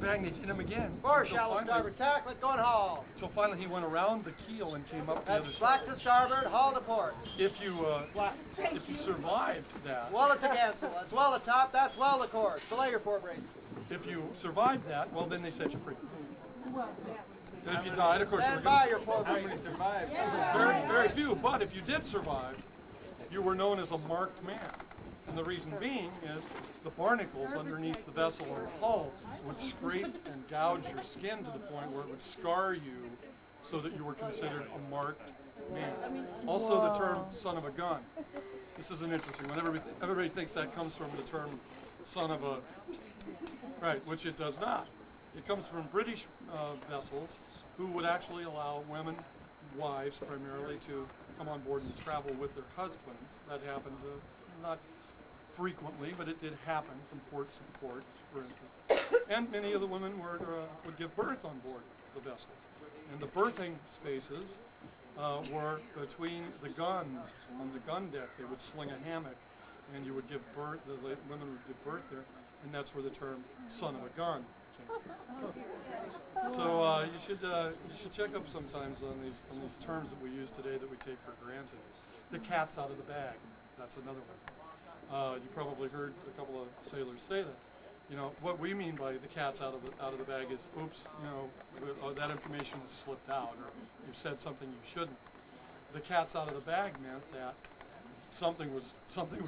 Bang, they'd hit him again. Fore shallow starboard tack, let go and haul. So finally he went around the keel and came up the other side. Slack to starboard, haul to port. If you survived that. Well at the cancel, that's well at top, that's well at course. Belay your fore braces. If you survived that, well then they set you free. And if you died, of course, stand by your fore braces. Very, very few. But if you did survive, you were known as a marked man. And the reason being is the barnacles underneath the vessel or hull would scrape and gouge your skin to the point where it would scar you so that you were considered a marked man. Also the term son of a gun. This is an interesting one. Everybody thinks that comes from the term son of a, right, which it does not. It comes from British vessels who would actually allow women, wives primarily, to come on board and travel with their husbands. That happened not frequently, but it did happen from port to port, for instance. And many of the women would give birth on board the vessels. And the birthing spaces were between the guns on the gun deck. They would sling a hammock, and you would give birth. The women would give birth there, and that's where the term "son of a gun" came from. So you should check up sometimes on these terms that we use today that we take for granted. The cat's out of the bag. That's another one. You probably heard a couple of sailors say that. You know, what we mean by the cat's out of the bag is, oops, you know, that information has slipped out, or you've said something you shouldn't. The cat's out of the bag meant that something was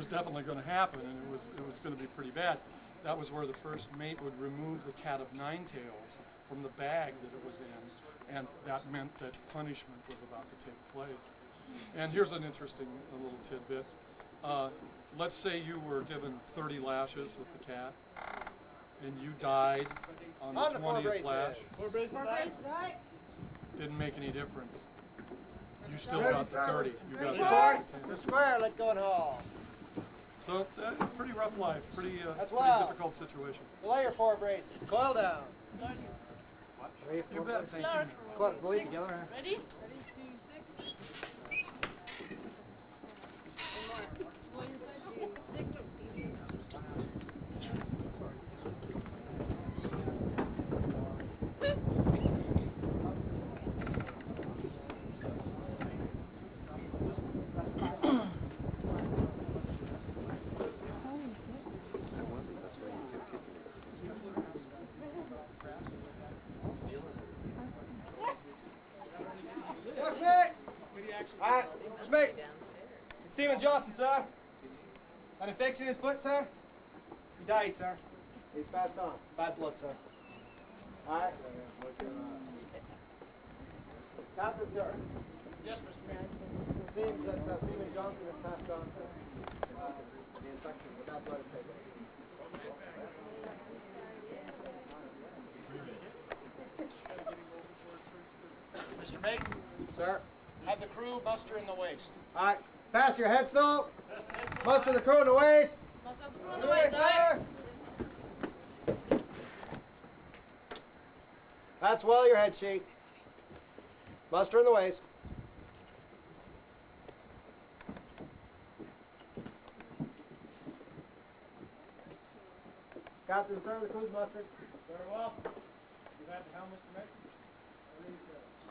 definitely going to happen, and it was going to be pretty bad. That was where the first mate would remove the cat of nine tails from the bag that it was in, and that meant that punishment was about to take place. And here's an interesting little tidbit. Let's say you were given 30 lashes with the cat, and you died on the 20th lash. Didn't make any difference. You still got the 30. You got the square, let go and haul. So, pretty rough life, pretty difficult situation. Delay your 4 braces. Coil down. You bet. Thank you. Ready? Ready, 2, 6. One more. Roll your side. 6. Alright, let's make it. It's Seaman Johnson, sir. An infection in his foot, sir? He died, sir. He's passed on. Bad blood, sir. Alright. Captain, sir. Yes, Mr. Man. It seems that Seaman Johnson has passed on, sir. The infection. Bad blood is taken. Mr. Mate. Sir. Have the crew muster in the waist. All right. Pass your head salt. Muster the crew in the waist. Muster the crew in the waist, aye. That's well your head sheet. Muster in the waist. Captain, sir, the crew's mustered. Very well. You have the helm, Mr. Mate?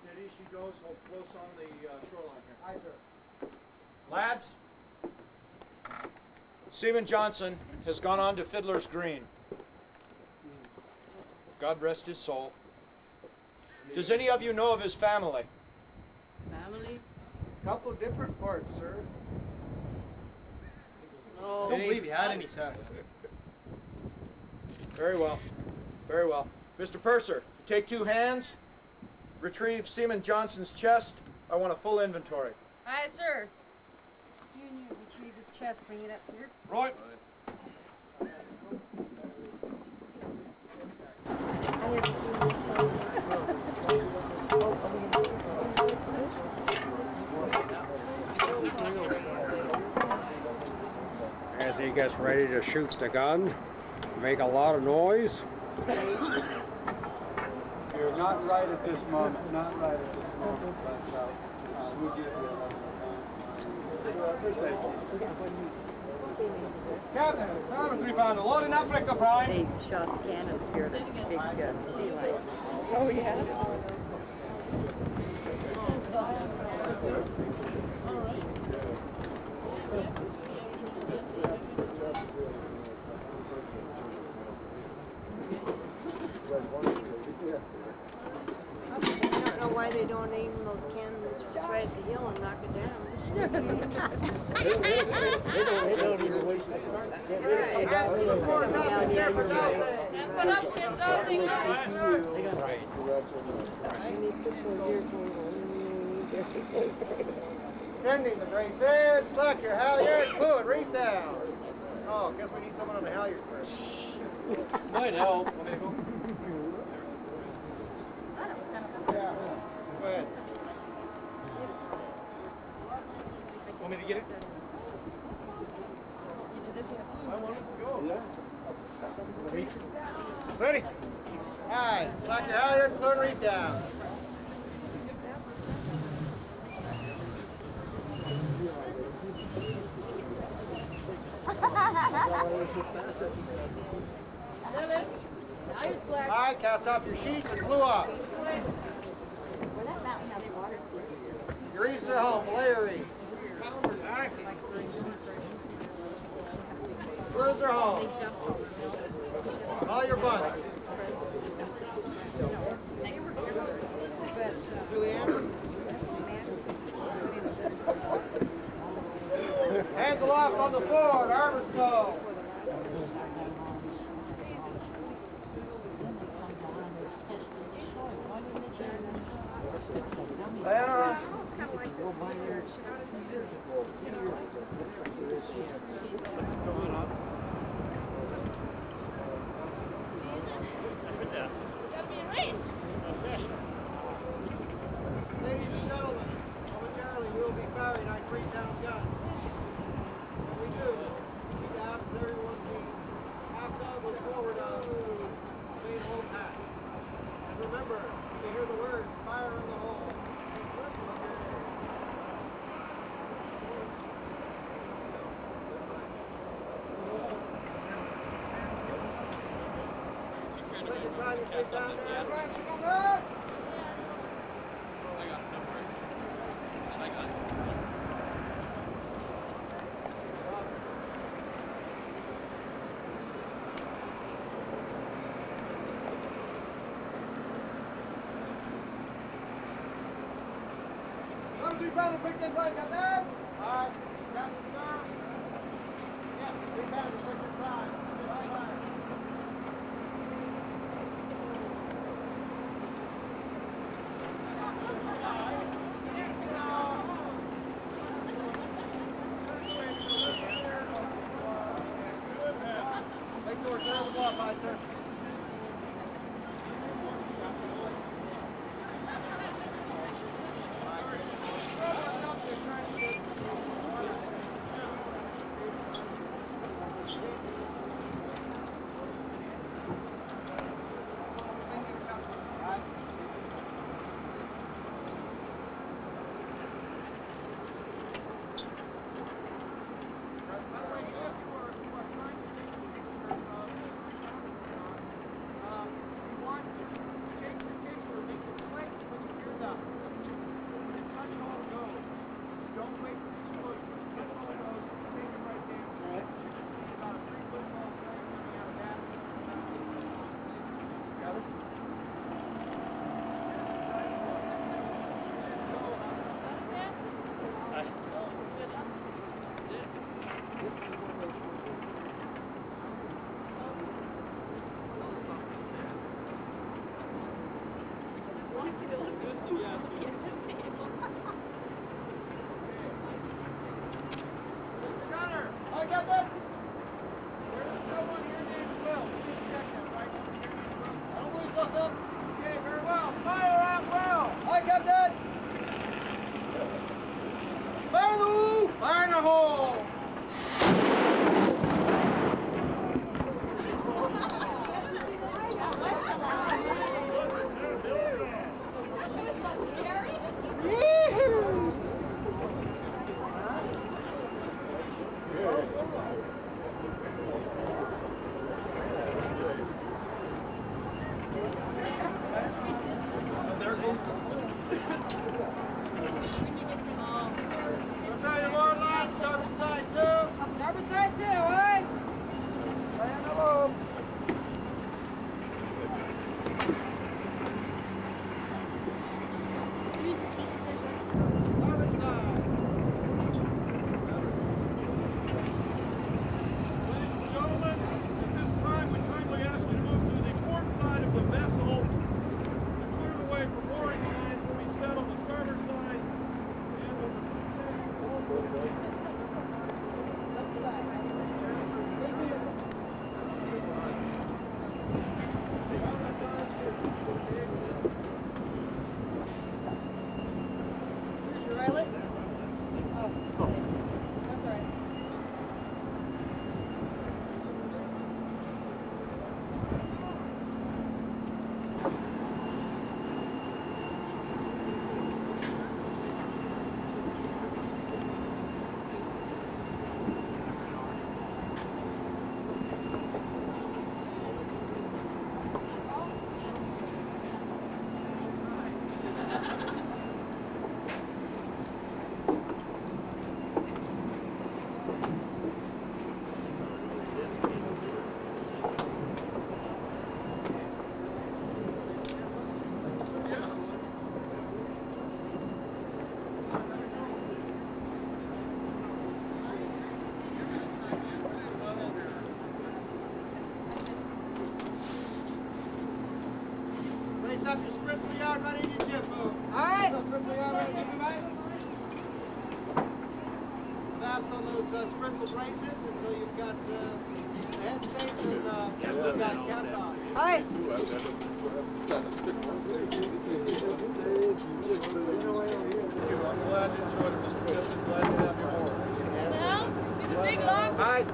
Steady she goes, hold close on the shoreline here. Aye, sir. Lads, Seaman Johnson has gone on to Fiddler's Green. God rest his soul. Does any of you know of his family? Family? Couple different parts, sir. No. I don't believe he had any, sir. Very well. Very well. Mr. Purser, take 2 hands. Retrieve Seaman Johnson's chest. I want a full inventory. Aye, sir. Junior, retrieve his chest, bring it up here. Right. As he gets ready to shoot the gun, make a lot of noise. You're not right at this moment, not right at this moment, but we'll give you Captain, I'm a 3-pounder. Loading up, Rick Prime. They shot the cannons here at the big sea light. Oh, yeah. I don't know why they don't aim those cannons just right at the hill and knock it down. They don't even waste it. Ending the braces, slack your halyard, fluid, reef down. Oh, guess we need someone on the halyard first. Might help. Yeah, go ahead. Want me to get it? I want it to go. Ready? All right, slack your halyard, fluid, reef down. All right, cast off your sheets and glue up. Your reefs are home, belay your reefs. All right. Flues are home. All your bunts. Julianne? off on the floor, harvest go. Diana. Ladies and gentlemen, momentarily we will be firing our 3-pound gun. When we do, we ask that everyone be half elbows forward on the main hole pack. And remember, when you hear the words, fire in the hole. Trying to pick that flag up there? Alright, Captain, sir. Yes, we can pick your flag. Bye-bye. Make door, turn the block, bye, sir. spritzel yard ready to jib boom. All right. Spritzel yard ready to jib boom, right? Fast on those spritzel braces until you've got the head states and you guys cast off. All right. I'm glad you enjoyed it, Mr. Gibson. Glad to have you aboard. Now, see the big log? All right.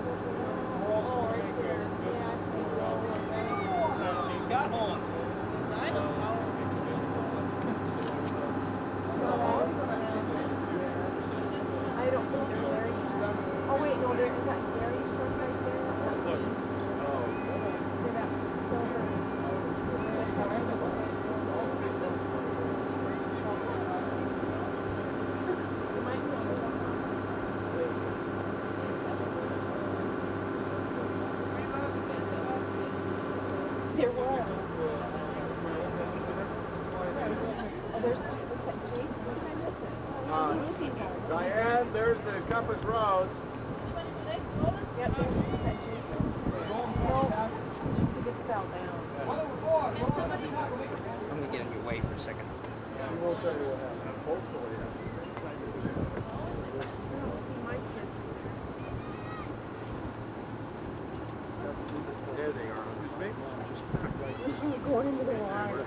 She's got one. I don't think Gary. Oh wait, no, there is that Gary's truck right there. Is that one? See that silver? It might be on the bottom. There was. Oh, there's two. Looks like Jason. What time is it? Diane, there's the Compass Rose. Yep, there's that Jason. No, he just fell down. I'm gonna get in your way for a second. I don't see my kids. There they are. Going into the water.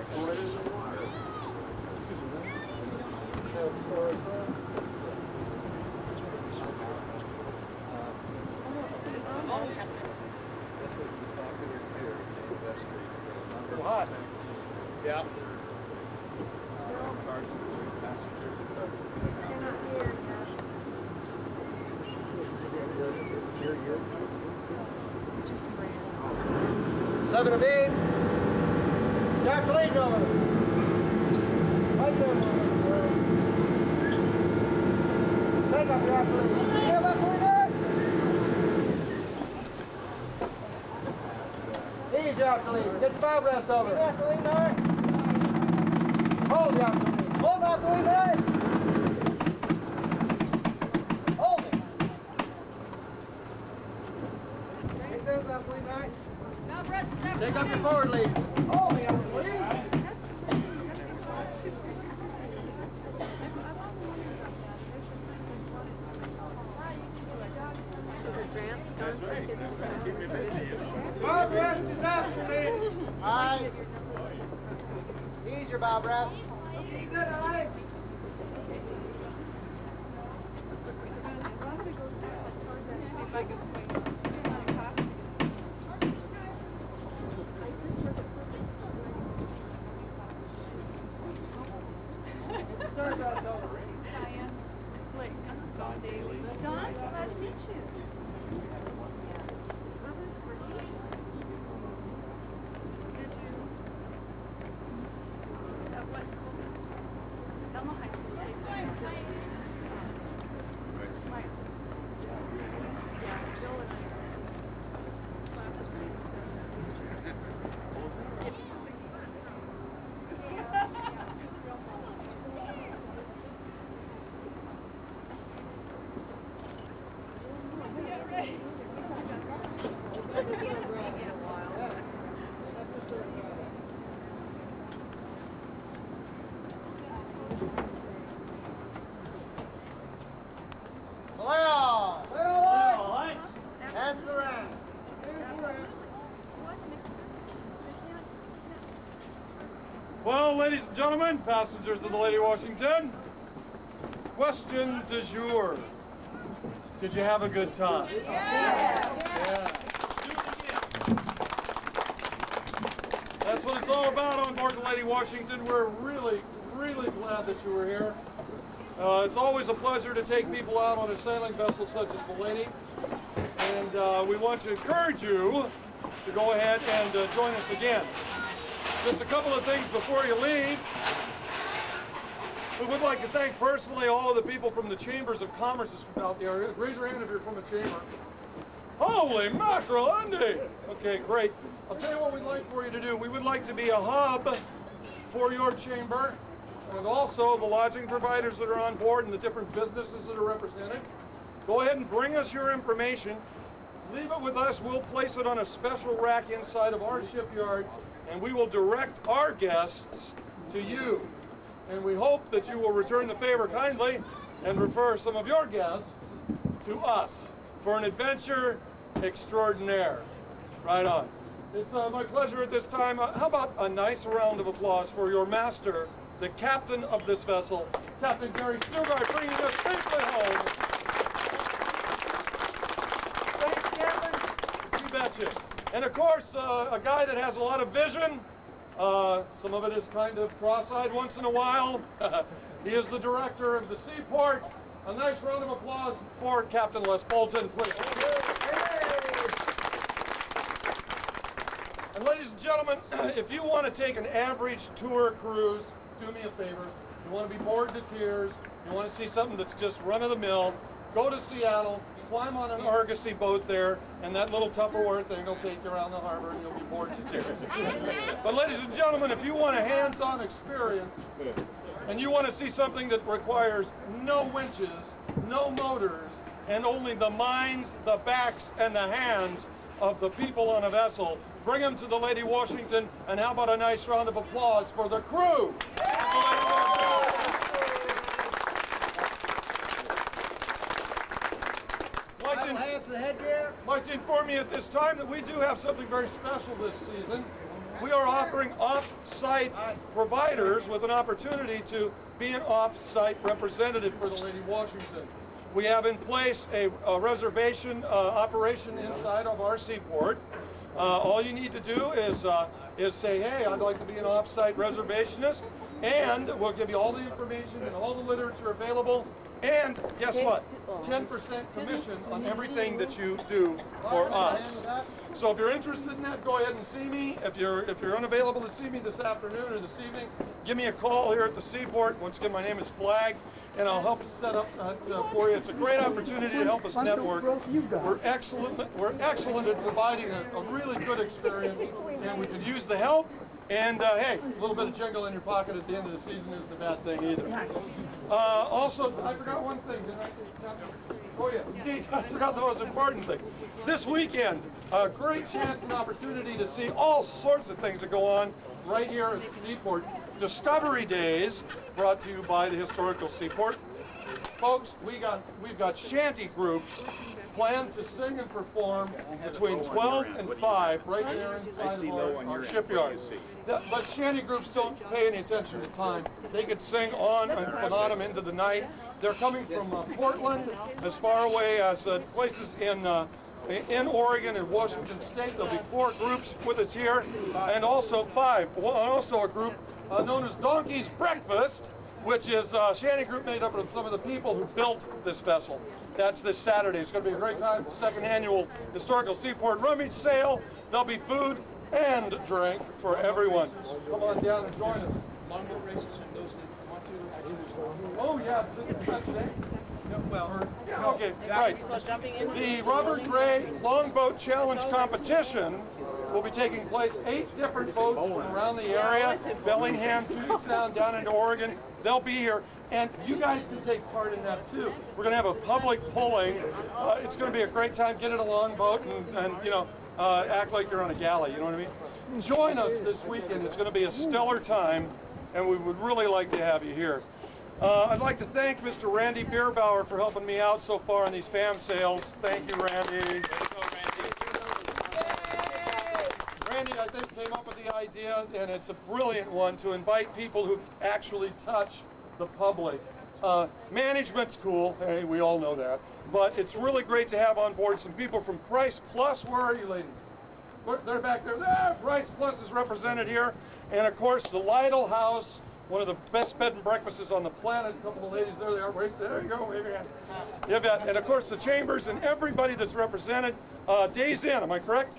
Hot. Yeah. Seven of eight. Jacqueline over. Right there, take up Jacqueline. Yeah, Jacqueline there. Easy, Jacqueline. Get the bow rest over. Jacqueline there. Hold, Jacqueline. Hold, Jacqueline there. Hold it. Take those, Jacqueline there. Take up your forward lead. Hold me, Jacqueline. Bob rest is after me. Aye. Ease your bob rest. Ease it, aye. See if I can swing. Diane, like, Don Daly. Don, glad to meet you. Wasn't this great? Did you? At what school? Elma High School. They said. Right. Yeah, Bill and I are classes pretty obsessed with teachers. Something's fun. Well, ladies and gentlemen, passengers of the Lady Washington, question du jour. Did you have a good time? Yes. Yeah. That's what it's all about on board the Lady Washington. We're really, really glad that you were here. It's always a pleasure to take people out on a sailing vessel such as the Lady. And we want to encourage you to go ahead and join us again. Just a couple of things before you leave. We would like to thank personally all of the people from the Chambers of Commerce out there. Raise your hand if you're from a chamber. Holy mackerel, Andy! Okay, great. I'll tell you what we'd like for you to do. We would like to be a hub for your chamber and also the lodging providers that are on board and the different businesses that are represented. Go ahead and bring us your information. Leave it with us. We'll place it on a special rack inside of our shipyard, and we will direct our guests to you. And we hope that you will return the favor kindly and refer some of your guests to us for an adventure extraordinaire. Right on. It's my pleasure at this time. How about a nice round of applause for your master, the captain of this vessel, Captain Gary Stugar, bringing us safely home. Thanks, Captain. You betcha. And of course, a guy that has a lot of vision. Some of it is kind of cross-eyed once in a while. He is the director of the Seaport. A nice round of applause for Captain Les Bolton, please. And ladies and gentlemen, if you want to take an average tour cruise, do me a favor. You want to be bored to tears, you want to see something that's just run-of-the-mill, go to Seattle, climb on an Argosy boat there, and that little Tupperware thing will take you around the harbor and you'll be bored to tears. But ladies and gentlemen, if you want a hands-on experience, and you want to see something that requires no winches, no motors, and only the minds, the backs, and the hands of the people on a vessel, bring them to the Lady Washington, and how about a nice round of applause for the crew? I'd like to inform you at this time that we do have something very special this season. We are offering off-site providers with an opportunity to be an off-site representative for the Lady Washington. We have in place a reservation operation inside of our seaport. All you need to do is say, hey, I'd like to be an off-site reservationist, and we'll give you all the information and all the literature available. And guess what? 10% commission on everything that you do for us. So if you're interested in that, go ahead and see me. If you're unavailable to see me this afternoon or this evening, give me a call here at the Seaport. Once again, my name is Flag, and I'll help set up that for you. It's a great opportunity to help us network. We're excellent at providing a really good experience, and we could use the help. And hey, a little bit of jingle in your pocket at the end of the season isn't a bad thing either. Also, I forgot one thing, didn't I? Oh yeah, I forgot the most important thing. This weekend, a great chance and opportunity to see all sorts of things that go on right here at the Seaport. Discovery Days, brought to you by the Historical Seaport. Folks, we've got shanty groups planned to sing and perform between 12 and 5 right there inside of our shipyard. But shanty groups don't pay any attention to time. They could sing on and on into the night. They're coming from Portland, as far away as places in Oregon and Washington State. There'll be 4 groups with us here, and also 5. Also a group known as Donkey's Breakfast, which is a shanty group made up of some of the people who built this vessel. That's this Saturday. It's going to be a great time. The 2nd annual Historical Seaport Rummage Sale. There'll be food and drink for everyone. Come on down and join us. Longboat races and those that want to. Oh yeah, is that today? Well, yeah, okay, right. The Robert Gray Longboat Challenge competition will be taking place. 8 different boats from around the area, Bellingham, Puget Sound, down into Oregon. They'll be here, and you guys can take part in that too. We're going to have a public pulling. It's going to be a great time. Get in a longboat and you know, act like you're on a galley. You know what I mean? Join us this weekend. It's going to be a stellar time, and we would really like to have you here. I'd like to thank Mr. Randy Beerbower for helping me out so far on these FAM sales. Thank you, Randy. Randy, I think, came up with the idea, and it's a brilliant one, to invite people who actually touch the public. Management's cool, hey, we all know that, but it's really great to have on board some people from Price Plus. Where are you, ladies? They're back there. There, Price Plus is represented here, and of course the Lytle House, one of the best bed and breakfasts on the planet. A couple of ladies there, they are right there. You go, and of course the Chambers and everybody that's represented. Days Inn, am I correct?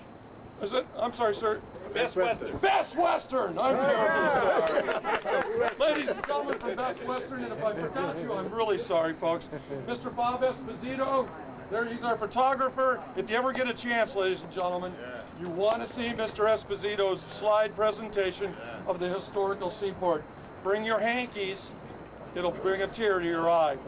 Is it? I'm sorry, sir. Best Western. Best Western! I'm terribly sorry. Ladies and gentlemen from Best Western, and if I forgot you, I'm really sorry, folks. Mr. Bob Esposito, there, he's our photographer. If you ever get a chance, ladies and gentlemen, you want to see Mr. Esposito's slide presentation of the Historical Seaport. Bring your hankies. It'll bring a tear to your eye.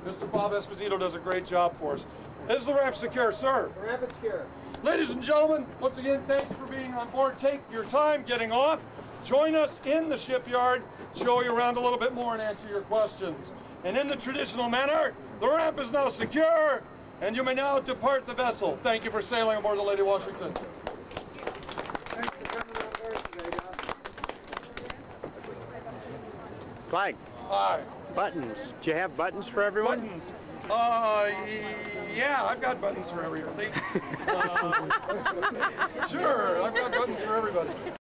Mr. Bob Esposito does a great job for us. This is the ramp secure, sir. Ramp is secure. Ladies and gentlemen, once again, thank you for being on board. Take your time getting off. join us in the shipyard, show you around a little bit more and answer your questions. And in the traditional manner, the ramp is now secure, and you may now depart the vessel. Thank you for sailing aboard the Lady Washington. Flag. Hi. Buttons. Do you have buttons for everyone? Buttons. Yeah, I've got buttons for everybody. Sure, I've got buttons for everybody.